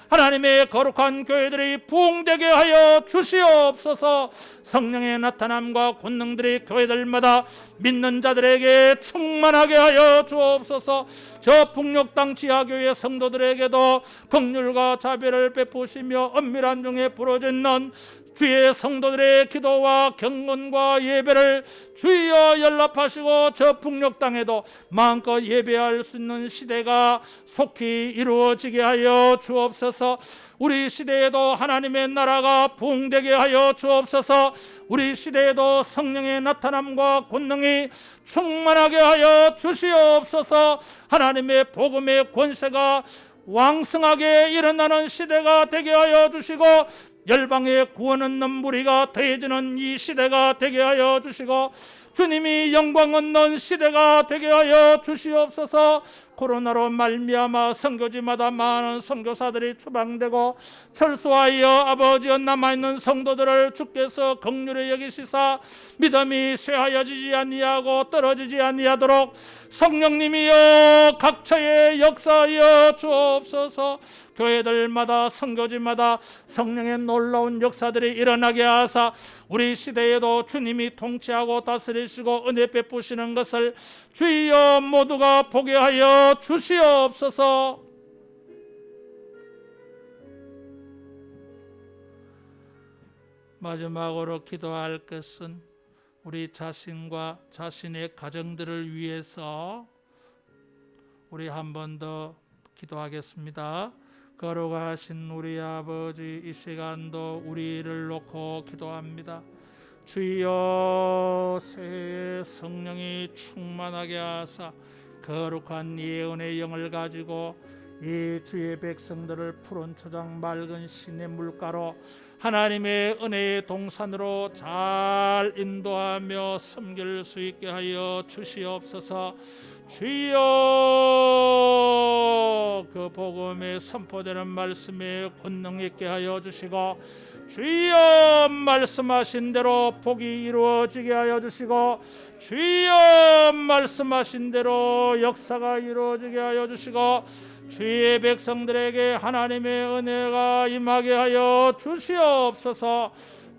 하나님의 거룩한 교회들이 부흥되게 하여 주시옵소서. 성령의 나타남과 권능들이 교회들마다 믿는 자들에게 충만하게 하여 주옵소서. 저 북녘 땅 지하교회 성도들에게도 긍휼과 자비를 베푸시며 엄밀한 중에 부러지는 주의 성도들의 기도와 경건과 예배를 주여 연락하시고 저 북녘 땅에도 마음껏 예배할 수 있는 시대가 속히 이루어지게 하여 주옵소서. 우리 시대에도 하나님의 나라가 부흥되게 하여 주옵소서. 우리 시대에도 성령의 나타남과 권능이 충만하게 하여 주시옵소서. 하나님의 복음의 권세가 왕성하게 일어나는 시대가 되게 하여 주시고 열방의 구원 얻는 무리가 더해지는 이 시대가 되게 하여 주시고 주님이 영광 얻는 시대가 되게 하여 주시옵소서. 코로나로 말미암아 선교지마다 많은 선교사들이 추방되고 철수하여 아버지여 남아있는 성도들을 주께서 긍휼히 여기시사 믿음이 쇠하여지지 아니하고 떨어지지 아니하도록 성령님이여 각처에 역사하여 주옵소서. 교회들마다 선교지마다 성령의 놀라운 역사들이 일어나게 하사 우리 시대에도 주님이 통치하고 다스리시고 은혜 베푸시는 것을 주여 모두가 보게 하여 주시옵소서. 마지막으로 기도할 것은 우리 자신과 자신의 가정들을 위해서 우리 한 번 더 기도하겠습니다. 거룩하신 우리 아버지, 이 시간도 우리를 놓고 기도합니다. 주여, 새해 성령이 충만하게 하사 거룩한 예언의 영을 가지고 이 주의 백성들을 푸른 초장 맑은 신의 물가로 하나님의 은혜의 동산으로 잘 인도하며 섬길 수 있게 하여 주시옵소서. 주여, 그 복음에 선포되는 말씀에 권능 있게 하여 주시고 주여 말씀하신 대로 복이 이루어지게 하여 주시고 주여 말씀하신 대로 역사가 이루어지게 하여 주시고 주의 백성들에게 하나님의 은혜가 임하게 하여 주시옵소서.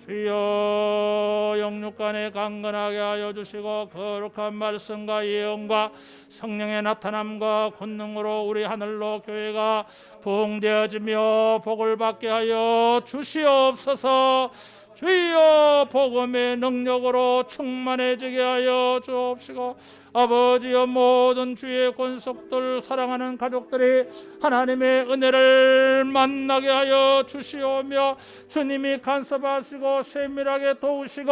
주여 영육간에 강건하게 하여 주시고 거룩한 말씀과 예언과 성령의 나타남과 권능으로 우리 하늘로 교회가 부흥되어지며 복을 받게 하여 주시옵소서. 주여 복음의 능력으로 충만해지게 하여 주옵시고 아버지여 모든 주의 권속들 사랑하는 가족들이 하나님의 은혜를 만나게 하여 주시오며 주님이 간섭하시고 세밀하게 도우시고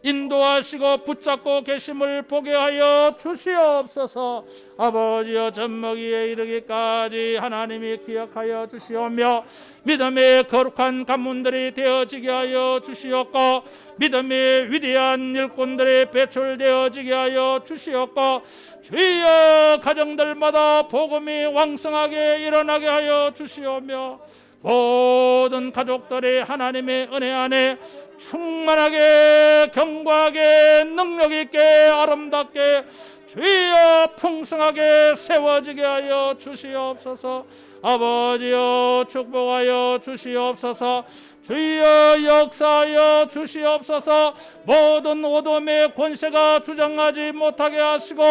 인도하시고 붙잡고 계심을 보게 하여 주시옵소서. 아버지여 젖먹이에 이르기까지 하나님이 기억하여 주시오며 믿음의 거룩한 가문들이 되어지게 하여 주시옵고 믿음의 위대한 일꾼들이 배출되어지게 하여 주시옵고 주여 가정들마다 복음이 왕성하게 일어나게 하여 주시오며 모든 가족들이 하나님의 은혜 안에 충만하게 견고하게 능력 있게 아름답게 주여 풍성하게 세워지게 하여 주시옵소서. 아버지여 축복하여 주시옵소서. 주여 역사하여 주시옵소서. 모든 어둠의 권세가 주장하지 못하게 하시고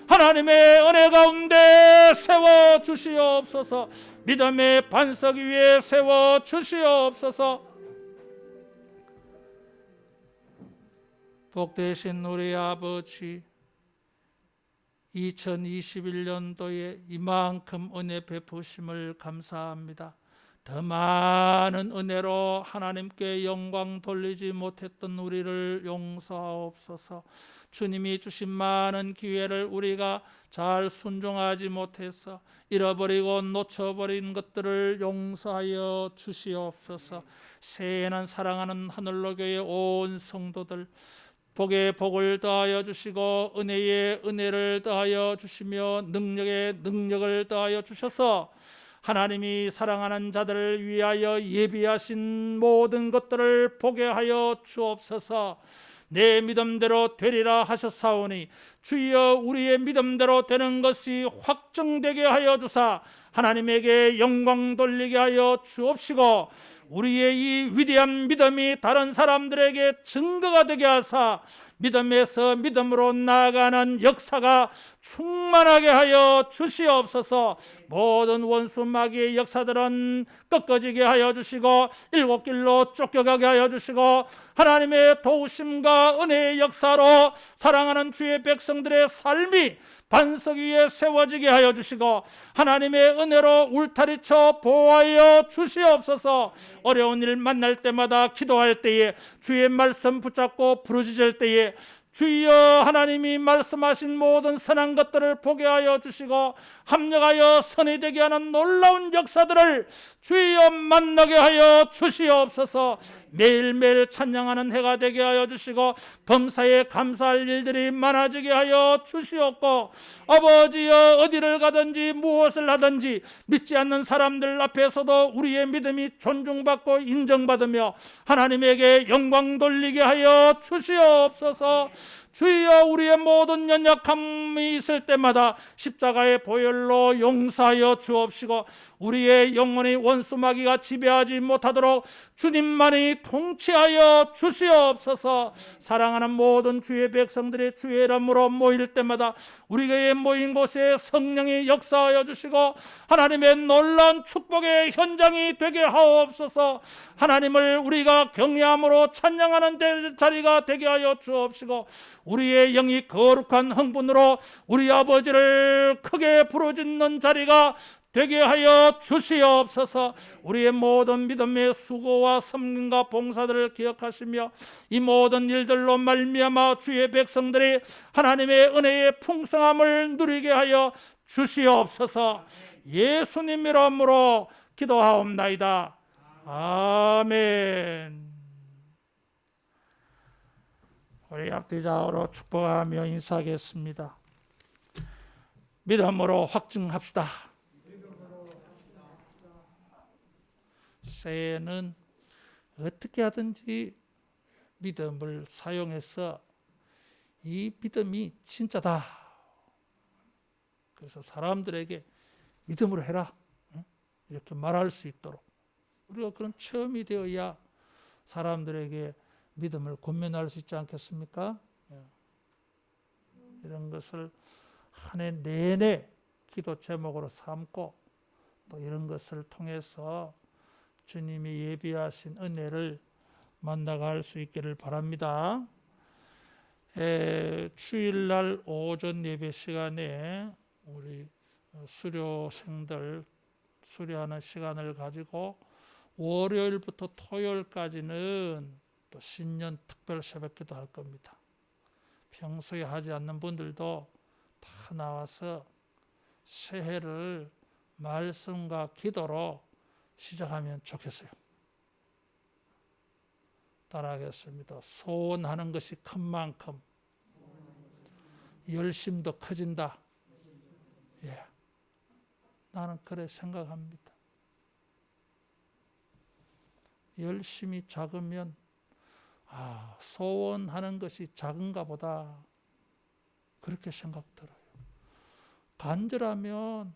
하나님의 은혜 가운데 세워 주시옵소서. 믿음의 반석 위에 세워 주시옵소서. 복되신 우리 아버지, 2021년도에 이만큼 은혜 베푸심을 감사합니다. 더 많은 은혜로 하나님께 영광 돌리지 못했던 우리를 용서하옵소서. 주님이 주신 많은 기회를 우리가 잘 순종하지 못해서 잃어버리고 놓쳐버린 것들을 용서하여 주시옵소서. 새해에는 사랑하는 하늘로교회 온 성도들 복에 복을 더하여 주시고 은혜에 은혜를 더하여 주시며 능력에 능력을 더하여 주셔서 하나님이 사랑하는 자들을 위하여 예비하신 모든 것들을 보게 하여 주옵소서. 내 믿음대로 되리라 하셨사오니 주여 우리의 믿음대로 되는 것이 확정되게 하여 주사 하나님에게 영광 돌리게 하여 주옵시고 우리의 이 위대한 믿음이 다른 사람들에게 증거가 되게 하사 믿음에서 믿음으로 나아가는 역사가 충만하게 하여 주시옵소서. 모든 원수 마귀의 역사들은 꺾어지게 하여 주시고 일곱 길로 쫓겨가게 하여 주시고 하나님의 도우심과 은혜의 역사로 사랑하는 주의 백성들의 삶이 반석 위에 세워지게 하여 주시고 하나님의 은혜로 울타리쳐 보호하여 주시옵소서. 어려운 일 만날 때마다 기도할 때에 주의 말씀 붙잡고 부르짖을 때에 주여 하나님이 말씀하신 모든 선한 것들을 보게 하여 주시고 합력하여 선이 되게 하는 놀라운 역사들을 주여 만나게 하여 주시옵소서. 매일매일 찬양하는 해가 되게 하여 주시고 범사에 감사할 일들이 많아지게 하여 주시옵고 아버지여 어디를 가든지 무엇을 하든지 믿지 않는 사람들 앞에서도 우리의 믿음이 존중받고 인정받으며 하나님에게 영광 돌리게 하여 주시옵소서. 주여 우리의 모든 연약함이 있을 때마다 십자가의 보혈로 용서하여 주옵시고 우리의 영혼이 원수마귀가 지배하지 못하도록 주님만이 통치하여 주시옵소서. 사랑하는 모든 주의 백성들이 주의 이름으로 모일 때마다 우리가 모인 곳에 성령이 역사하여 주시고 하나님의 놀라운 축복의 현장이 되게 하옵소서. 하나님을 우리가 경외함으로 찬양하는 자리가 되게 하여 주옵시고 우리의 영이 거룩한 흥분으로 우리 아버지를 크게 부르짖는 자리가 되게 하여 주시옵소서. 우리의 모든 믿음의 수고와 섬김과 봉사들을 기억하시며 이 모든 일들로 말미암아 주의 백성들이 하나님의 은혜의 풍성함을 누리게 하여 주시옵소서. 예수님 이름으로 기도하옵나이다. 아멘. 우리 앞뒤 좌우로 축복하며 인사하겠습니다. 믿음으로 확증합시다. 새해에는 어떻게 하든지 믿음을 사용해서 이 믿음이 진짜다. 그래서 사람들에게 믿음으로 해라 이렇게 말할 수 있도록 우리가 그런 체험이 되어야 사람들에게 믿음을 권면할 수 있지 않겠습니까? 이런 것을 한 해 내내 기도 제목으로 삼고 또 이런 것을 통해서 주님이 예비하신 은혜를 만나갈 수 있기를 바랍니다. 주일날 오전 예배 시간에 우리 수료생들 수료하는 시간을 가지고 월요일부터 토요일까지는 또 신년 특별 새벽기도 할 겁니다. 평소에 하지 않는 분들도 다 나와서 새해를 말씀과 기도로 시작하면 좋겠어요. 따라하겠습니다. 소원하는 것이 큰 만큼 열심도 커진다. 예, 나는 그래 생각합니다. 열심이 작으면 소원하는 것이 작은가 보다 그렇게 생각 들어요. 간절하면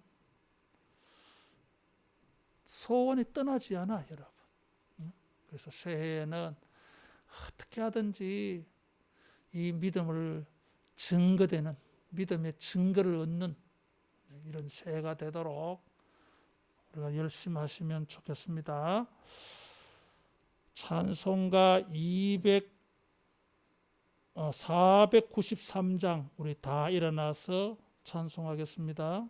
소원이 떠나지 않아, 여러분. 그래서 새해에는 어떻게 하든지 이 믿음을 증거되는 믿음의 증거를 얻는 이런 새해가 되도록 우리가 열심히 하시면 좋겠습니다. 찬송가 493장 우리 다 일어나서 찬송하겠습니다.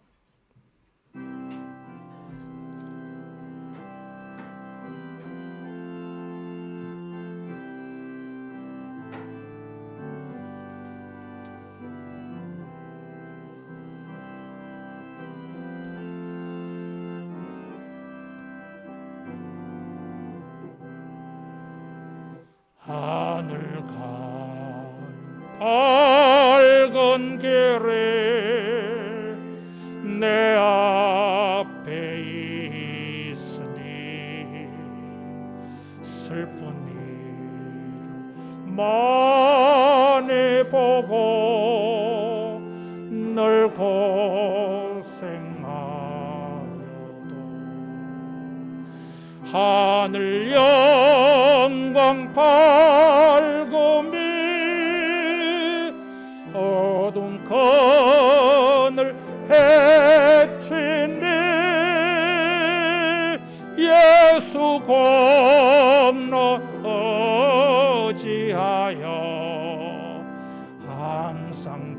하늘 가는 밝은 길에 내 앞에 있으니 슬픈 일을 많이 보고 늘 고생하여도 하늘 영광 밝음이 어두운 그늘 해치니 예수 건너지하여 항상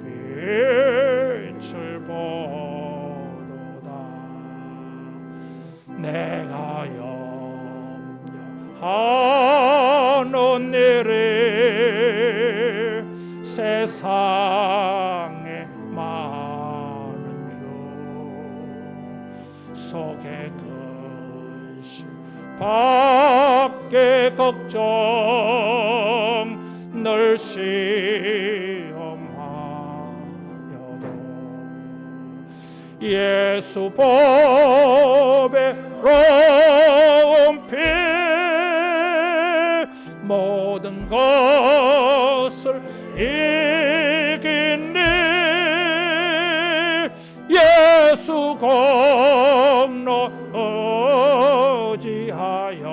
빛을 보도다. 내가 염려하는 일이 세상에 많은 주 속에 근심 밖에 걱정 늘 시험하여도 예수 보배 로운 피 모든 것을 이기니 예수 공로 의지하여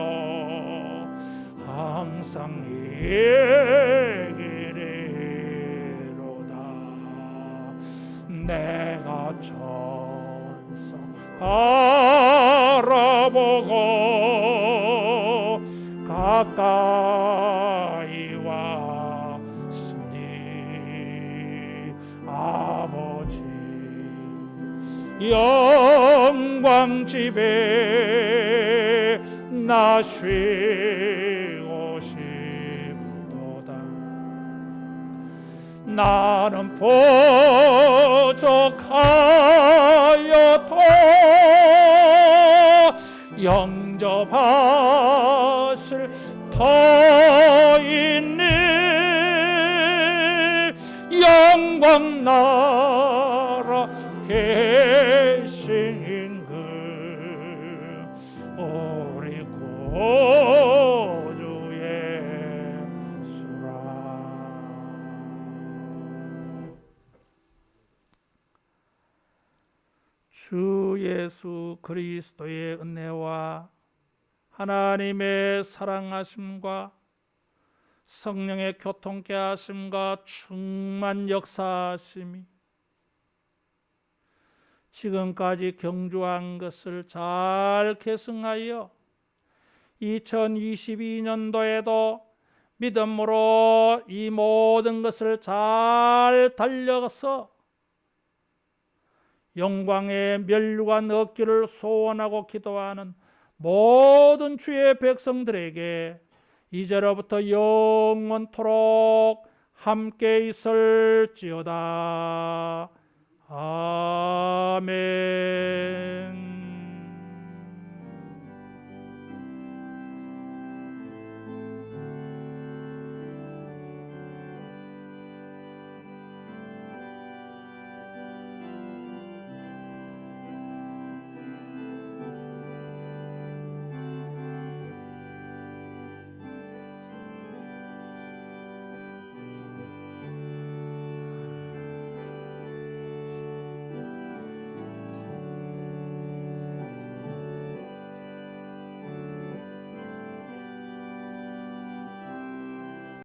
항상 이기리로다. 내가 천사 바라보고 가까이 왔으니 아버지 영광 집에 나 쉬고 싶도다. 나는 부족하여도 영접하실 터이니 영광 나라 계신 그 우리 구주 예수라. 주 예수 그리스도의 은혜와 하나님의 사랑하심과 성령의 교통케 하심과 충만 역사하심이 지금까지 경주한 것을 잘 계승하여 2022년도에도 믿음으로 이 모든 것을 잘 달려가서 영광의 면류관 얻기를 소원하고 기도하는 모든 주의 백성들에게 이제로부터 영원토록 함께 있을지어다. 아멘.